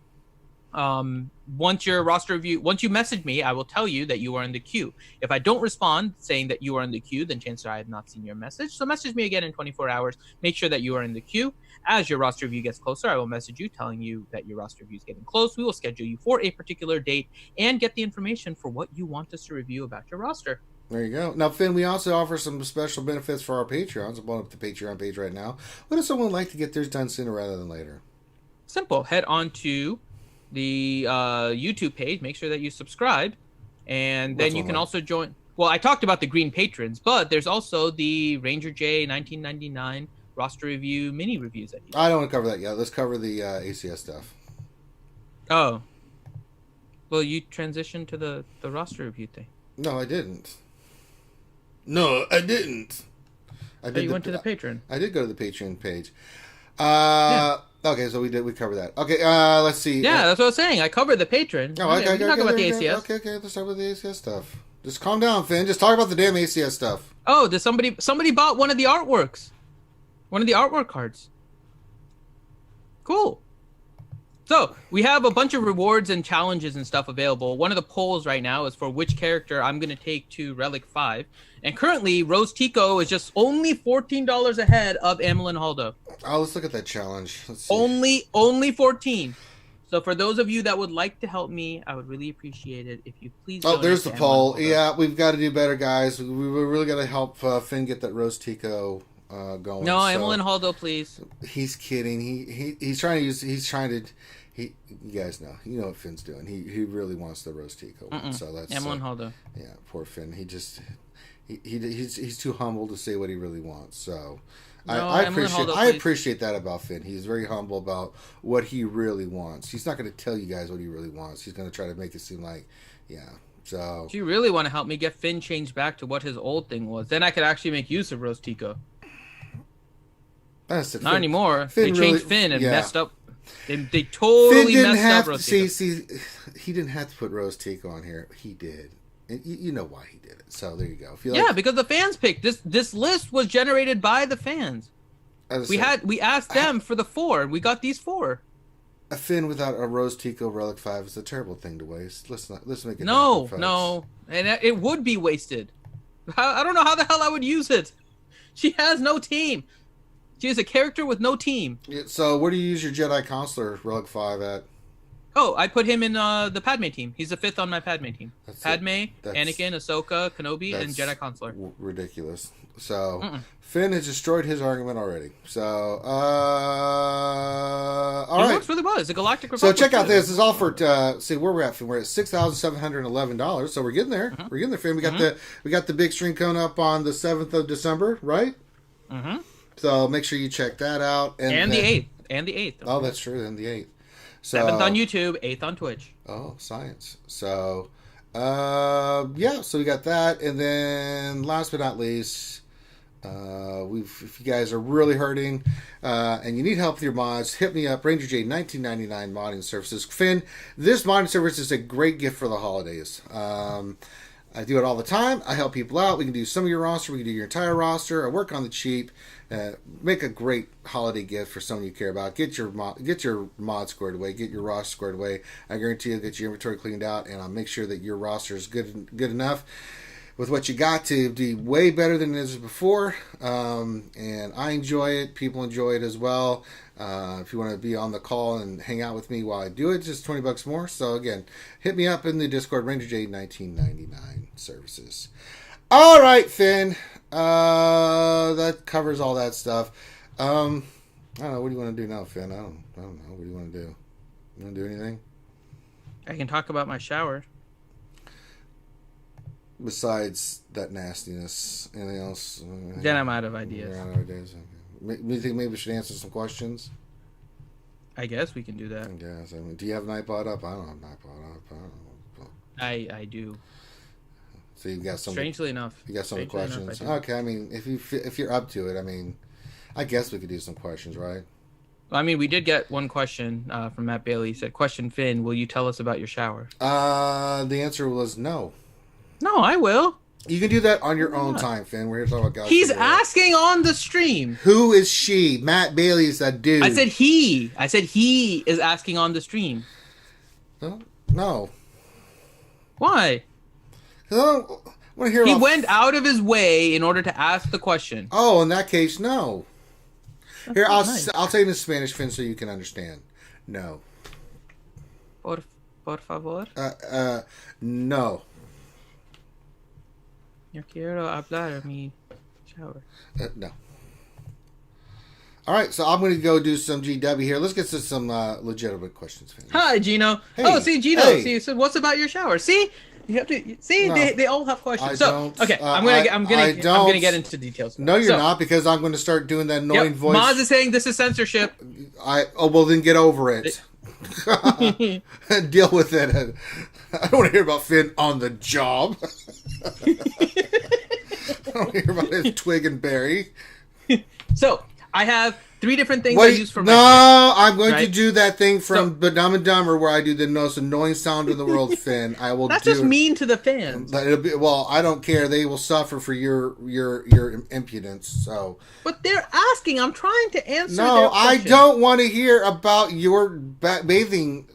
Once you message me, I will tell you that you are in the queue. If I don't respond saying that you are in the queue, then chances are I have not seen your message. So message me again in 24 hours. Make sure that you are in the queue. As your roster review gets closer, I will message you telling you that your roster review is getting close. We will schedule you for a particular date and get the information for what you want us to review about your roster. There you go. Now, Finn, we also offer some special benefits for our Patreons. I'm pulling up the Patreon page right now. What if someone would like to get theirs done sooner rather than later? Simple. Head on to the YouTube page. Make sure that you subscribe. And then you can also join. Well, I talked about the green patrons, but there's also the Ranger J 1999 roster review mini reviews. I don't want to cover that yet. Let's cover the ACS stuff. Oh. Well, you transitioned to the roster review thing. No, I didn't. You went to the Patreon. I did go to the Patreon page. Okay, so we covered that. Okay, let's see. Yeah, that's what I was saying. I covered the Patreon. Oh, okay, we can talk about the ACS. Okay, let's talk about the ACS stuff. Just calm down, Finn. Just talk about the damn ACS stuff. Oh, did somebody bought one of the artworks? One of the artwork cards. Cool. So, we have a bunch of rewards and challenges and stuff available. One of the polls right now is for which character I'm going to take to Relic 5. And currently, Rose Tico is just only $14 ahead of Amelin Haldo. Oh, let's look at that challenge. Let's see. Only 14. So for those of you that would like to help me, I would really appreciate it if you please. Oh, there's the poll. Yeah, we've got to do better, guys. We really got to help Finn get that Rose Tico going. No, Amelin Haldo, please. He's kidding. He's trying to use. You guys know. You know what Finn's doing. He really wants the Rose Tico one. So that's Amelin Haldo. Yeah, poor Finn. He's too humble to say what he really wants. So. No, I appreciate that about Finn. He's very humble about what he really wants. He's not going to tell you guys what he really wants. He's going to try to make it seem like, yeah. So. Do you really want to help me get Finn changed back to what his old thing was? Then I could actually make use of Rose Tico. Not anymore. They changed Finn and messed up. They totally messed up Rose Tico. See, he didn't have to put Rose Tico on here. He did. And you know why he did it. So there you go. Because the fans picked this list was generated by the fans. We asked them for the 4. We got these 4. A Finn without a Rose Tico Relic 5 is a terrible thing to waste. Let's make it. No, and it would be wasted. I don't know how the hell I would use it. She has no team. She is a character with no team. Yeah, so where do you use your Jedi Counselor Relic 5 at? Oh, I put him in the Padme team. He's the 5th on my Padme team. Padme, Anakin, Ahsoka, Kenobi, and Jedi Consular. Ridiculous. So, Finn has destroyed his argument already. So, all right. It works really well. It's a Galactic Republic. So, check out this. This is all for, see, where we're at, Finn. We're at $6,711. So, we're getting there. We're getting there, Finn. We got the big stream coming up on the 7th of December, right? Mm-hmm. So, make sure you check that out. And the 8th. And the 8th. Oh, that's true. And the 8th. So, 7th on YouTube, 8th on Twitch. Oh, science. So, so we got that. And then, last but not least, if you guys are really hurting and you need help with your mods, hit me up. Ranger J 1999 modding services. Finn, this modding service is a great gift for the holidays. I do it all the time. I help people out. We can do some of your roster. We can do your entire roster. I work on the cheap. Make a great holiday gift for someone you care about. Get your mod squared away. Get your roster squared away. I guarantee you'll get your inventory cleaned out, and I'll make sure that your roster is good enough with what you got to be way better than it is before. And I enjoy it. People enjoy it as well. If you want to be on the call and hang out with me while I do it, just $20 more. So again, hit me up in the Discord, Ranger J 1999 services. All right, Finn. That covers all that stuff. I don't know. What do you want to do now, Finn? I don't know. What do you want to do? You want to do anything? I can talk about my shower. Besides that nastiness, anything else? Then I'm out of ideas. You're out of ideas. Okay. You think maybe we should answer some questions? I guess we can do that. I guess. I mean, do you have an iPod up? I don't have an iPod up. I don't know. I do. So you got some. Strangely enough. You got some questions. Okay, I mean, if you're up to it, I mean, I guess we could do some questions, right? I mean, we did get one question from Matt Bailey. He said, "Question, Finn, will you tell us about your shower?" The answer was no. No, I will. You can do that on your own time, Finn. We're here talking about guys. He's asking on the stream. Who is she? Matt Bailey is that dude. I said he. I said he is asking on the stream. No. Why? I don't want to hear He about... went out of his way in order to ask the question. Oh, in that case, no. That's Here, nice. I'll say it in Spanish, Finn, so you can understand. No. Por favor. No. Yo quiero hablar a mi shower. No. All right, so I'm going to go do some GW here. Let's get to some legitimate questions, Finn. Hi, Gino. Hey. Oh, see, Gino. Hey. See, so what's about your shower? See, you have to see. No. They all have questions. Okay, I'm gonna get into details. No, you're not, because I'm going to start doing that annoying voice. Maz is saying this is censorship. Well, then get over it. Deal with it. I don't want to hear about Finn on the job. I don't want to hear about his twig and berry. So I have 3 different things I use for my I'm going to do that thing from Dumb and Dumber where I do the most annoying sound in the world, Finn. I will. That's just mean to the fans. But I don't care. They will suffer for your impudence. So. But they're asking. I'm trying to answer. No, I don't want to hear about your bathing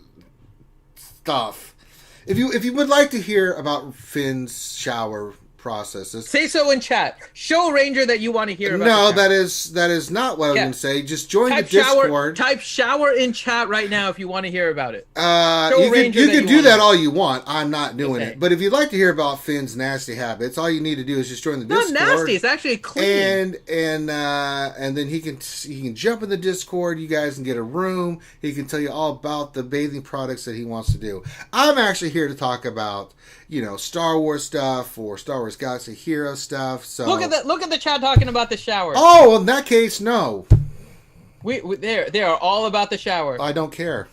stuff. If you would like to hear about Finn's shower processes, say so in chat. Show Ranger that you want to hear about. No, that is not what I was going to say. Just join the Discord. Type shower in chat right now if you want to hear about it. You can do that all you want. I'm not doing it. But if you'd like to hear about Finn's nasty habits, all you need to do is just join the Discord. Not nasty. It's actually clean. And then he can jump in the Discord. You guys can get a room. He can tell you all about the bathing products that he wants to do. I'm actually here to talk about Star Wars stuff or Star Wars Galaxy Hero stuff. So look at the chat talking about the shower. Oh, in that case, no. They are all about the shower. I don't care.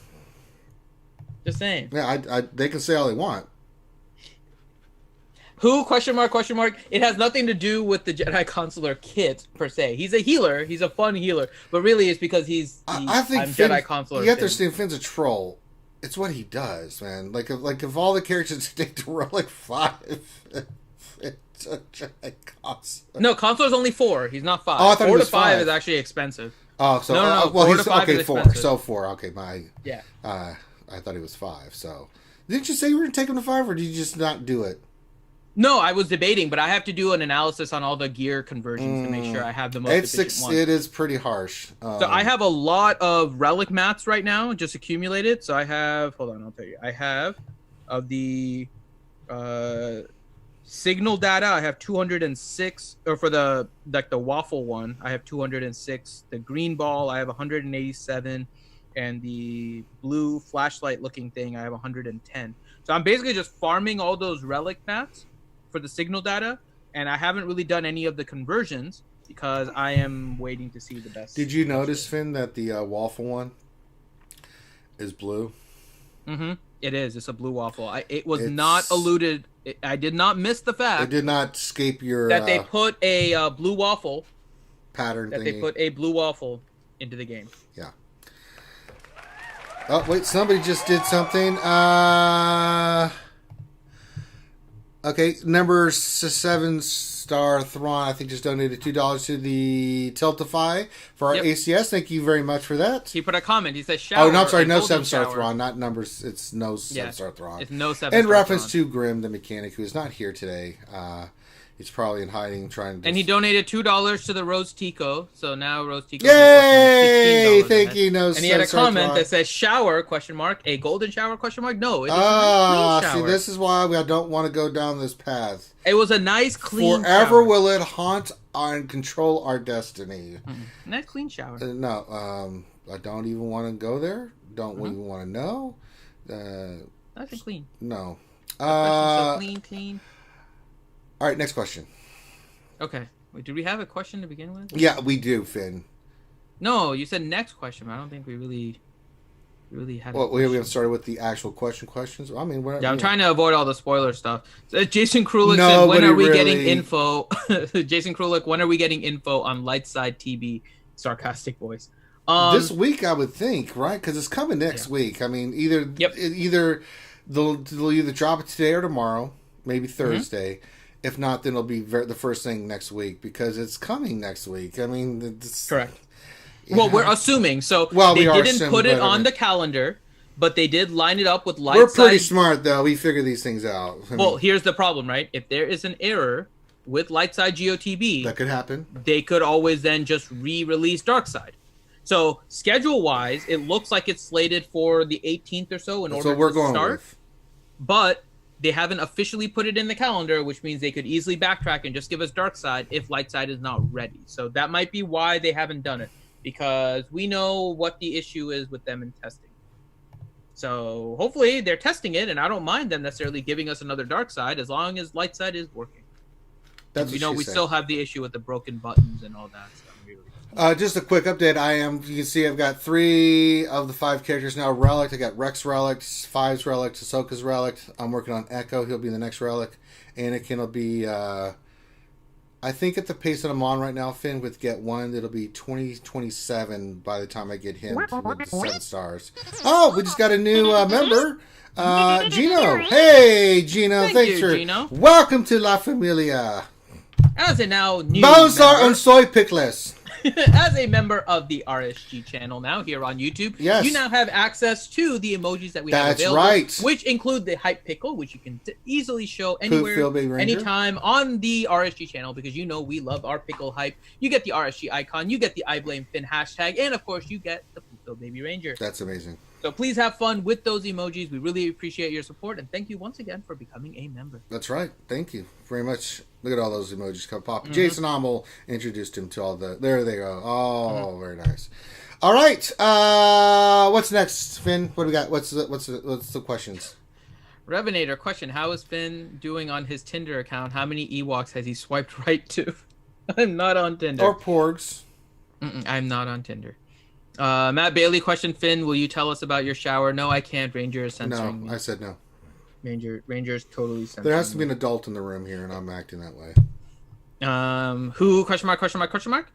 Just saying. Yeah, they can say all they want. Who? Question mark? It has nothing to do with the Jedi Consular kit per se. He's a healer. He's a fun healer, but really it's because I think I'm Jedi Consular. You have to understand, Finn's a troll. It's what he does, man. Like if all the characters take to Relic 5, it's a Jedi Consular. No, Consular's only 4. He's not 5. Oh, I thought 4 it to was 5 is actually expensive. Oh, so no. Well, 4 he's to 5 okay. is 4. expensive. So 4. Okay, yeah. I thought he was 5. So didn't you say you were gonna take him to 5, or did you just not do it? No, I was debating, but I have to do an analysis on all the gear conversions to make sure I have the most efficient one. It is pretty harsh. So I have a lot of relic mats right now, just accumulated. So I have, hold on, I'll tell you. I have of the signal data, I have 206, or for the waffle one, I have 206. The green ball, I have 187, and the blue flashlight looking thing, I have 110. So I'm basically just farming all those relic mats for the signal data, and I haven't really done any of the conversions because I am waiting to see the best. Did you notice, Finn, that the waffle one is blue? Mm-hmm. It is. It's a blue waffle. It was not alluded. I did not miss the fact. It did not escape your that they put a blue waffle pattern. That they put a blue waffle into the game. Yeah. Oh wait! Somebody just did something. Okay, number 7-star Thrawn, I think, just donated $2 to the Tiltify for our ACS. Thank you very much for that. He put a comment. He says shower. Oh, no, I'm sorry. No 7-star Thrawn, not numbers. It's no 7-star Thrawn. It's no 7-star In reference Thrawn. to Grim, the mechanic, who is not here today. He's probably in hiding, trying to... And he donated $2 to the Rose Tico. So now Rose Tico... Yay! Thank you, no. And he had a comment that says shower, ? A golden shower, ? No, it was a nice clean shower. See, this is why I don't want to go down this path. It was a nice clean Forever shower. will it haunt and control our destiny. Nice clean shower. No, I don't even want to go there. Don't even want to know. Nice and clean. No. So clean. All right, next question. Okay. Wait, did we have a question to begin with? Yeah, we do, Finn. No, you said next question, but I don't think we really had. Well, we haven't started with the actual questions. I mean, I'm trying to avoid all the spoiler stuff. So Jason Krulik said, "When are we getting info?" Jason Krulik, when are we getting info on Lightside TB? Sarcastic voice. This week, I would think, right? Because it's coming next week. I mean, either they'll either drop it today or tomorrow, maybe Thursday. If not, then it'll be the first thing next week because it's coming next week. I mean, it's correct. Well, we're assuming. So they didn't put it on the calendar, but they did line it up with light We're pretty side. smart, though. We figure these things out. Well, here's the problem, right? If there is an error with light side GOTB, that could happen. They could always then just re-release dark side. So schedule-wise, it looks like it's slated for the 18th or so in order to start. With. But they haven't officially put it in the calendar, which means they could easily backtrack and just give us dark side if light side is not ready. So that might be why they haven't done it, because we know what the issue is with them in testing. So hopefully they're testing it, and I don't mind them necessarily giving us another dark side as long as light side is working. That's we still have the issue with the broken buttons and all that stuff. Just a quick update. You can see I've got 3 of the 5 characters now relic. I got Rex relic, 5's relic, Ahsoka's relic. I'm working on Echo. He'll be the next relic. Anakin will be, I think at the pace that I'm on right now, Finn, with Get 1, it'll be 2027 by the time I get him with the 7 stars. Oh, we just got a new member. Gino. Hey, Gino. Thanks for Gino. Welcome to La Familia. As a now new Bonsar and soy pickles. As a member of the RSG channel now here on YouTube, yes. You now have access to the emojis that we have available. That's right. Which include the hype pickle, which you can easily show anywhere, anytime on the RSG channel, because you know we love our pickle hype. You get the RSG icon, you get the I Blame Finn hashtag, and of course you get the Poop Baby Ranger. That's amazing. So please have fun with those emojis. We really appreciate your support, and thank you once again for becoming a member. That's right. Thank you very much. Look at all those emojis come pop. Jason Hommel introduced him to all the. There they go. Oh, very nice. All right. What's next, Finn? What do we got? What's the questions? Revenator question: how is Finn doing on his Tinder account? How many Ewoks has he swiped right to? I'm not on Tinder. Or Porgs. I'm not on Tinder. Matt Bailey question: Finn, will you tell us about your shower? No, I can't. Ranger is censoring me. I said no. Ranger's totally censoring. There has to be an adult in the room here, and I'm acting that way. Who? Question mark? Question mark? Question mark?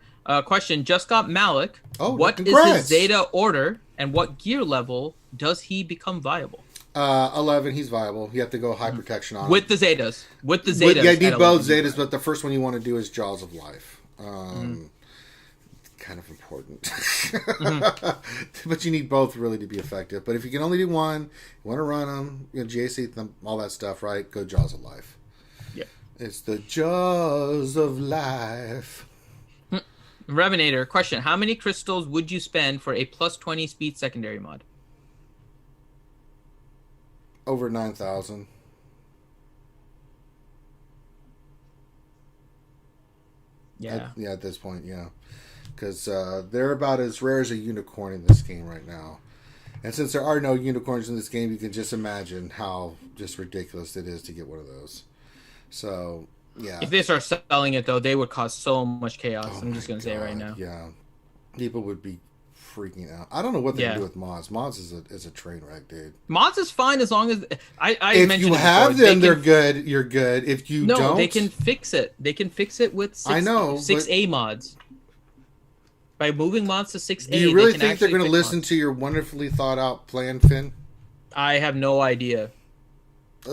Question: just got Malik. Oh, what congrats. is his Zeta order, and what gear level does he become viable? 11. He's viable. You have to go high protection on him. With the Zetas. Yeah, you need both Zetas, but the first one you want to do is Jaws of Life. Kind of important. But you need both really to be effective. But if you can only do one, you want to run them, GAC them, all that stuff, right? Go Jaws of Life. Yeah. It's the Jaws of Life. Revenator question: how many crystals would you spend for a plus 20 speed secondary mod? Over 9,000. Yeah. At this point, yeah. Because they're about as rare as a unicorn in this game right now. And since there are no unicorns in this game, you can just imagine how just ridiculous it is to get one of those. So, yeah. If they start selling it, though, they would cause so much chaos. I'm just going to say it right now. Yeah. People would be freaking out. I don't know what they do with mods. Mods is a train wreck, dude. Mods is fine as long as... if you have them, they're good. You're good. If you don't... No, they can fix it. They can fix it with 6A mods. By moving mods to 6A, do you really think they're going to listen to your wonderfully thought out plan, Finn? I have no idea.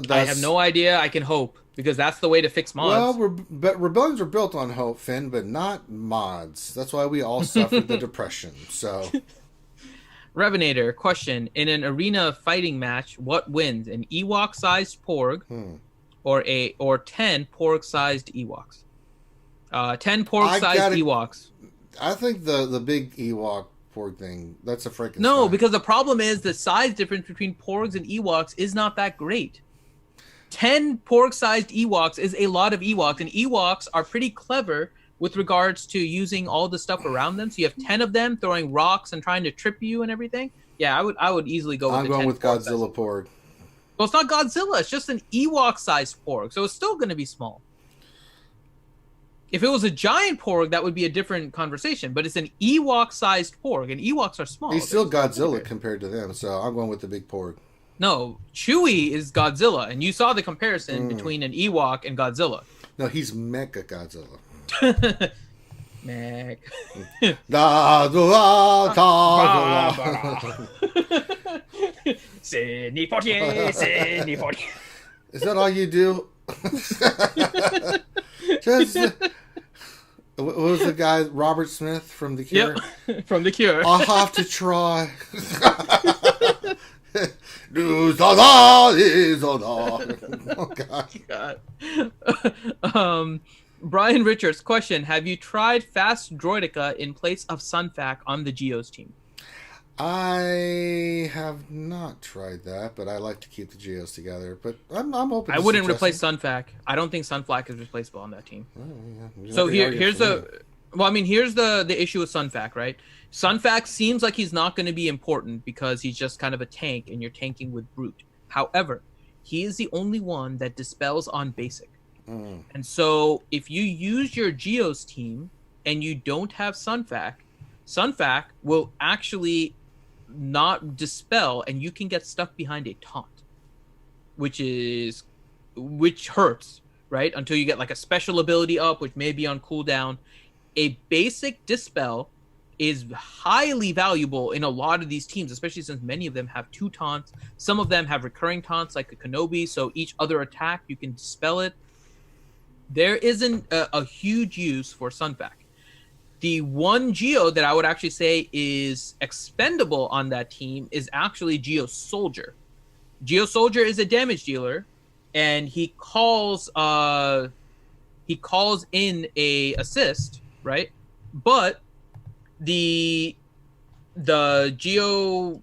I have no idea. I can hope, because that's the way to fix mods. Well, rebellions are built on hope, Finn, but not mods. That's why we all suffered the depression. So, Revenator question: in an arena fighting match, what wins? An Ewok-sized Porg, or 10 Porg-sized Ewoks? 10 Porg-sized Ewoks. I think the big Ewok Porg thing, that's a freaking... No, because the problem is the size difference between Porgs and Ewoks is not that great. 10 Porg-sized Ewoks is a lot of Ewoks, and Ewoks are pretty clever with regards to using all the stuff around them. So you have 10 of them throwing rocks and trying to trip you and everything. Yeah, I would easily go with I'm going with Godzilla Porg. Well, it's not Godzilla. It's just an Ewok-sized Porg, so it's still going to be small. If it was a giant Porg, that would be a different conversation. But it's an Ewok-sized Porg, and Ewoks are small. He's still Godzilla compared to them, so I'm going with the big Porg. No, Chewie is Godzilla, and you saw the comparison between an Ewok and Godzilla. No, he's Mecha Godzilla. Mech. Sydney Poitier, Sydney Poitier. Is that all you do? Just, what was the guy, Robert Smith from The Cure? Yep, from The Cure. I'll have to try. Oh God. Brian Richards, question: have you tried Fast Droidica in place of Sunfac on the Geos team? I have not tried that, but I like to keep the Geos together. But I'm open. I to wouldn't suggesting. replace Sunfac. I don't think Sunflac is replaceable on that team. Oh, yeah. So here's the issue with Sunfac, right? Sunfac seems like he's not going to be important because he's just kind of a tank, and you're tanking with Brute. However, he is the only one that dispels on basic. And so if you use your Geos team and you don't have Sunfac will actually not dispel, and you can get stuck behind a taunt, which hurts, right? Until you get like a special ability up, which may be on cooldown. A basic dispel is highly valuable in a lot of these teams, especially since many of them have 2 taunts. Some of them have recurring taunts like a Kenobi, so each other attack you can dispel it. There isn't a huge use for Sunfac. The one Geo that I would actually say is expendable on that team is actually Geo Soldier. Geo Soldier is a damage dealer, and he calls in a assist, right? But the Geo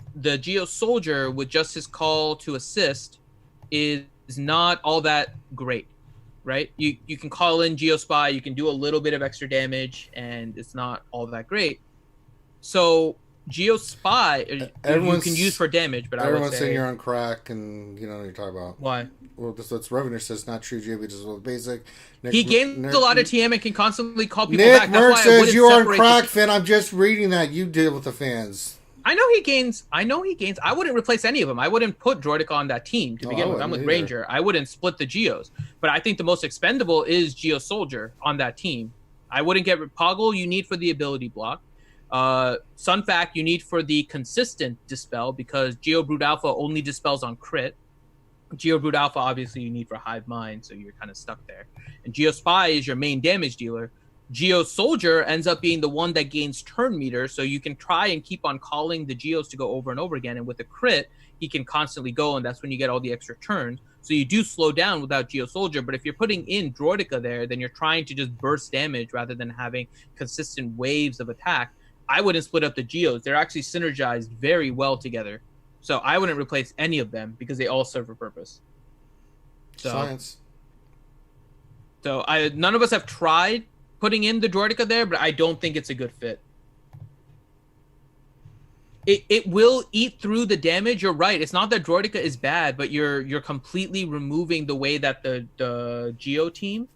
Soldier with just his call to assist is not all that great. Right, you can call in Geospy, you can do a little bit of extra damage, and it's not all that great. So Geospy, you can use for damage, but everyone's saying you're on crack, and you know what you're talking about. Why? Well, that's Revenue says not true. GM just with basic. He gains a lot of TM and can constantly call people Nick back. Merck says you're on crack, Finn. I'm just reading that. You deal with the fans. I know he gains. I wouldn't replace any of them. I wouldn't put Droidica on that team to begin with. I'm with Ranger. I wouldn't split the Geos. But I think the most expendable is Geo Soldier on that team. I wouldn't get Poggle. You need for the ability block. Sunfac you need for the consistent dispel because Geo Brute Alpha only dispels on crit. Geo Brute Alpha obviously you need for Hive Mind, so you're kind of stuck there. And Geo Spy is your main damage dealer. Geo Soldier ends up being the one that gains turn meter, so you can try and keep on calling the Geos to go over and over again. And with a crit, he can constantly go, and that's when you get all the extra turns. So you do slow down without Geo Soldier, but if you're putting in Droidica there, then you're trying to just burst damage rather than having consistent waves of attack. I wouldn't split up the Geos. They're actually synergized very well together. So I wouldn't replace any of them because they all serve a purpose. Science. So none of us have tried putting in the Droidica there, but I don't think it's a good fit. It will eat through the damage. You're right. It's not that Droidica is bad, but you're completely removing the way that the Geo team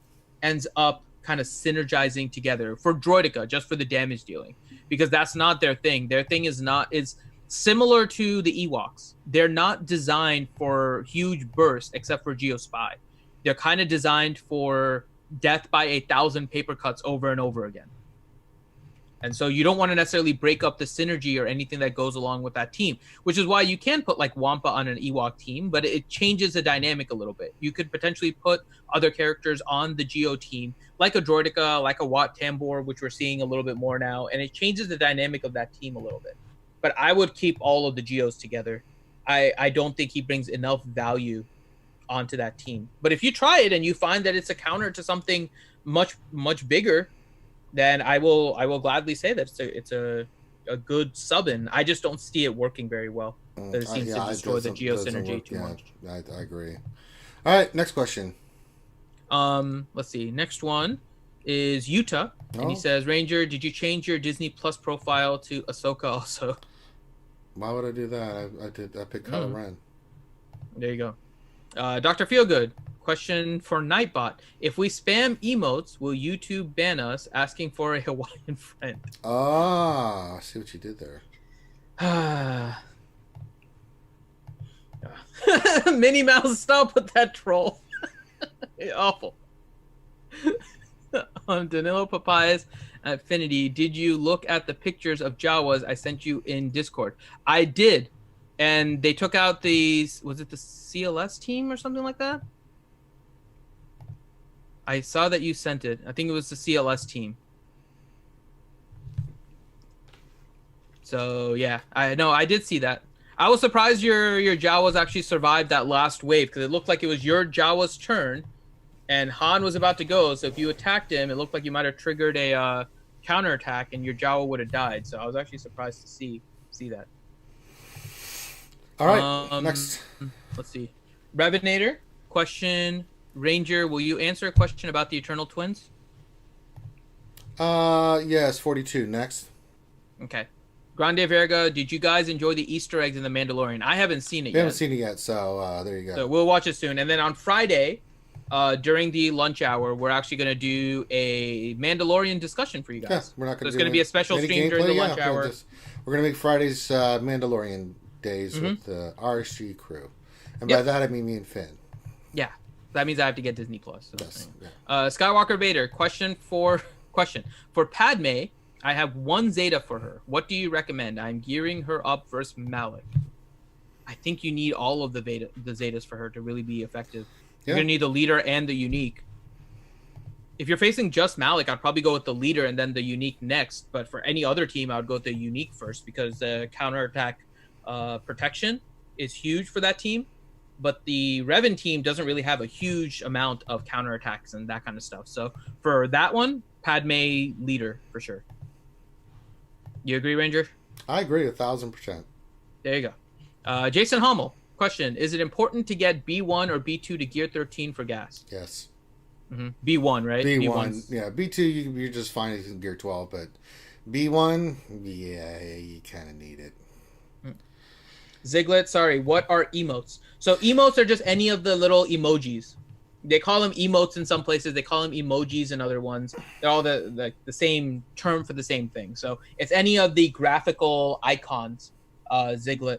ends up kind of synergizing together for Droidica, just for the damage dealing, because that's not their thing. Their thing is similar to the Ewoks. They're not designed for huge bursts except for Geospy. They're kind of designed for death by 1,000 paper cuts over and over again. And so you don't want to necessarily break up the synergy or anything that goes along with that team, which is why you can put like Wampa on an Ewok team, but it changes the dynamic a little bit. You could potentially put other characters on the Geo team, like a Droidica, like a Wat Tambor, which we're seeing a little bit more now, and it changes the dynamic of that team a little bit. But I would keep all of the Geos together. I don't think he brings enough value onto that team. But if you try it and you find that it's a counter to something much bigger, then I will gladly say that it's a good sub-in. I just don't see it working very well. It seems to destroy the Geo synergy too much. I agree. All right, next question. Let's see. Next one is Utah, and he says, Ranger, did you change your Disney Plus profile to Ahsoka also? Why would I do that? I picked Kylo Ren. There you go. Dr. Feelgood, question for Nightbot. If we spam emotes, will YouTube ban us asking for a Hawaiian friend? I see what you did there. Minnie Mouse, stop with that troll. Awful. Danilo Papayas Affinity, did you look at the pictures of Jawas I sent you in Discord? I did. And they took out was it the CLS team or something like that? I saw that you sent it. I think it was the CLS team. So yeah, I did see that. I was surprised your Jawas actually survived that last wave because it looked like it was your Jawa's turn, and Han was about to go. So if you attacked him, it looked like you might have triggered a counterattack, and your Jawa would have died. So I was actually surprised to see that. All right, next. Let's see. Revenator, question. Ranger, will you answer a question about the Eternal Twins? Yes, 42. Next. Okay. Grande Verga, did you guys enjoy the Easter eggs in The Mandalorian? I haven't seen it yet. We haven't seen it yet, so there you go. So we'll watch it soon. And then on Friday, during the lunch hour, we're actually going to do a Mandalorian discussion for you guys. Yeah, we're not going to. It's going to be a special stream during the lunch hour. We're going to make Fridays Mandalorian days with the RSG crew, and by that I mean me and Finn. Yeah, that means I have to get Disney Plus. So yes. Yeah. Skywalker Vader, question for Padme. I have one Zeta for her. What do you recommend? I'm gearing her up versus Malik. I think you need all of the Zetas for her to really be effective. You're going to need the leader and the unique. If you're facing just Malik, I'd probably go with the leader and then the unique next. But for any other team, I would go with the unique first because the counterattack protection is huge for that team. But the Revan team doesn't really have a huge amount of counterattacks and that kind of stuff. So for that one, Padme leader for sure. You agree, Ranger? I agree 1,000%. There you go. Jason Hummel, question. Is it important to get B1 or B2 to Gear 13 for gas? Yes. Mm-hmm. B1, right? B1. Yeah, B2, you're just fine in Gear 12, but B1, yeah, you kind of need it. Ziglet, sorry, what are emotes? So emotes are just any of the little emojis. They call them emotes in some places. They call them emojis in other ones. They're all the same term for the same thing. So it's any of the graphical icons, Ziglet,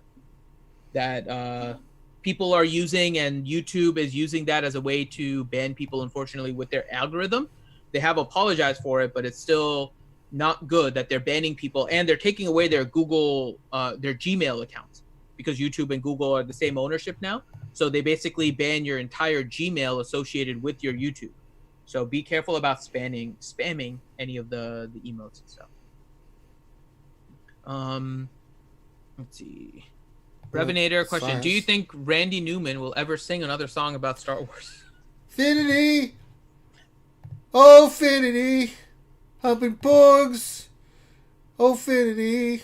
that people are using, and YouTube is using that as a way to ban people, unfortunately, with their algorithm. They have apologized for it, but it's still not good that they're banning people, and they're taking away their Google, their Gmail accounts, because YouTube and Google are the same ownership now. So they basically ban your entire Gmail associated with your YouTube. So be careful about spamming any of the emotes and stuff. Let's see. Revenator question. Science. Do you think Randy Newman will ever sing another song about Star Wars? Finity! Oh, Finity! Humping Porgs! Oh, Finity!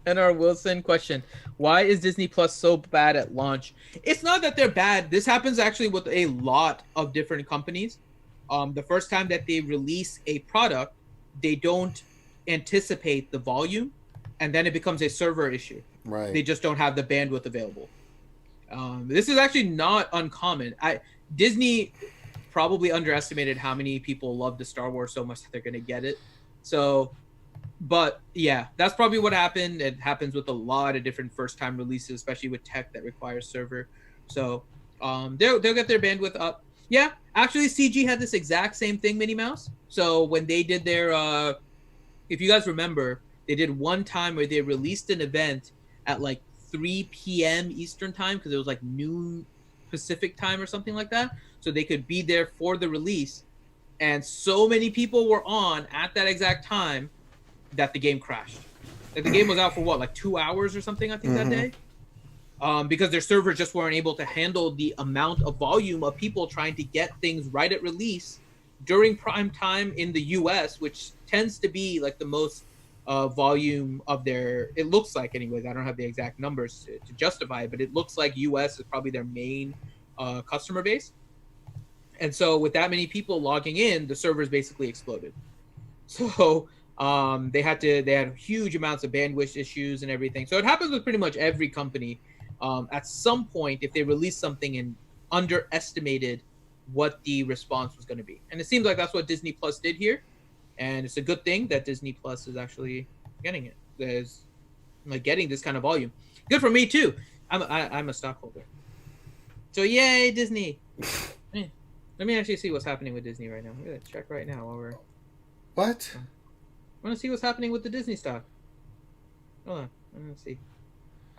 NR Wilson question. Why is Disney Plus so bad at launch? It's not that they're bad. This happens actually with a lot of different companies. The first time that they release a product, they don't anticipate the volume, and then it becomes a server issue. Right. They just don't have the bandwidth available. This is actually not uncommon. Disney probably underestimated how many people love the Star Wars so much that they're going to get it. So... But yeah, that's probably what happened. It happens with a lot of different first-time releases, especially with tech that requires server. So they'll get their bandwidth up. Yeah, actually, CG had this exact same thing, Minnie Mouse. So when they did their, if you guys remember, they did one time where they released an event at like 3 p.m. Eastern time because it was like noon Pacific time or something like that. So they could be there for the release, and so many people were on at that exact time that the game crashed. Like the game was out for what, like 2 hours or something, I think, that day? Because their servers just weren't able to handle the amount of volume of people trying to get things right at release during prime time in the US, which tends to be like the most volume of their, it looks like anyways, I don't have the exact numbers to justify it, but it looks like US is probably their main customer base. And so with that many people logging in, the servers basically exploded. So they had huge amounts of bandwidth issues and everything. So it happens with pretty much every company. At some point, if they release something and underestimated what the response was going to be, and it seems like that's what Disney Plus did here, and it's a good thing that Disney Plus is actually getting it. There's like getting this kind of volume. Good for me too. I'm a stockholder. So yay, Disney. Let me actually see what's happening with Disney right now. I'm gonna check right now while we're. What? I want to see what's happening with the Disney stock. Hold on. Let's see.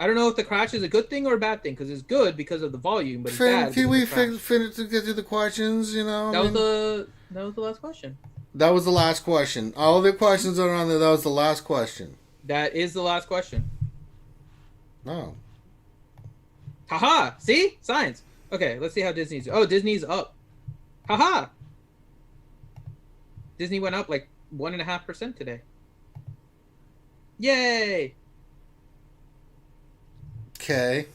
I don't know if the crash is a good thing or a bad thing, because it's good because of the volume, but it's bad. Can we finish to get to the questions? You know, that was the last question. That was the last question. All the questions that are on there. That was the last question. That is the last question. Oh. Haha! See? Science. Okay, let's see how Disney's... Oh, Disney's up. Haha! Disney went up like 1.5% today. Yay! Okay.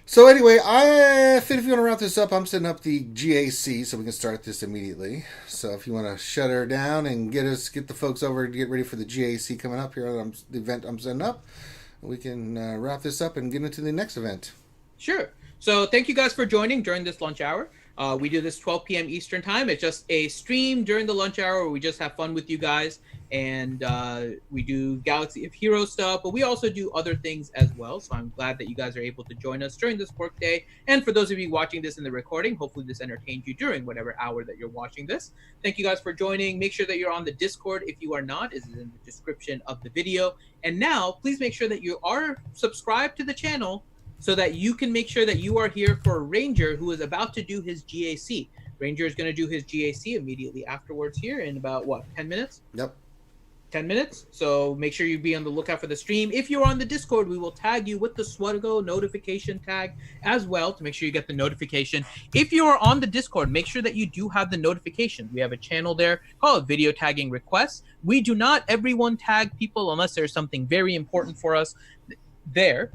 So anyway, I think if you want to wrap this up, I'm setting up the GAC so we can start this immediately. So if you want to shut her down and get the folks over to get ready for the GAC coming up here, the event I'm setting up, we can wrap this up and get into the next event. Sure. So thank you guys for joining during this lunch hour. We do this 12 p.m. Eastern time. It's just a stream during the lunch hour where we just have fun with you guys. And we do Galaxy of Heroes stuff, but we also do other things as well. So I'm glad that you guys are able to join us during this work day. And for those of you watching this in the recording, hopefully this entertained you during whatever hour that you're watching this. Thank you guys for joining. Make sure that you're on the Discord. If you are not, it is in the description of the video. And now, please make sure that you are subscribed to the channel so that you can make sure that you are here for Ranger, who is about to do his GAC. Ranger is going to do his GAC immediately afterwards here in about, 10 minutes? Yep. 10 minutes. So make sure you be on the lookout for the stream. If you're on the Discord, we will tag you with the SWGOH notification tag as well to make sure you get the notification. If you are on the Discord, make sure that you do have the notification. We have a channel there called Video Tagging Requests. We do not everyone tag people unless there's something very important for us there.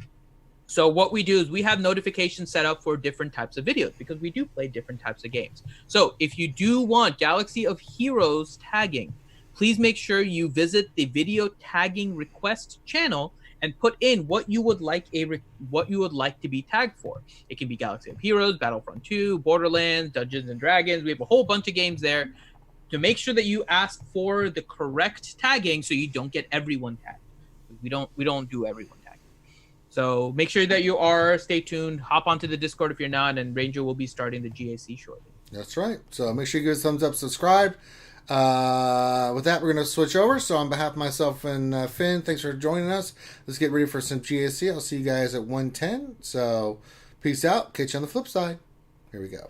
So what we do is we have notifications set up for different types of videos because we do play different types of games. So if you do want Galaxy of Heroes tagging, please make sure you visit the Video Tagging Request channel and put in what you would like to be tagged for. It can be Galaxy of Heroes, Battlefront 2, Borderlands, Dungeons and Dragons. We have a whole bunch of games there to make sure that you ask for the correct tagging so you don't get everyone tagged. We don't do everyone tagging. So make sure that you are. Stay tuned. Hop onto the Discord if you're not, and Ranger will be starting the GAC shortly. That's right. So make sure you give us a thumbs up, subscribe. With that, we're going to switch over. So on behalf of myself and Finn, thanks for joining us. Let's get ready for some GAC. I'll see you guys at 1:10. So peace out. Catch you on the flip side. Here we go.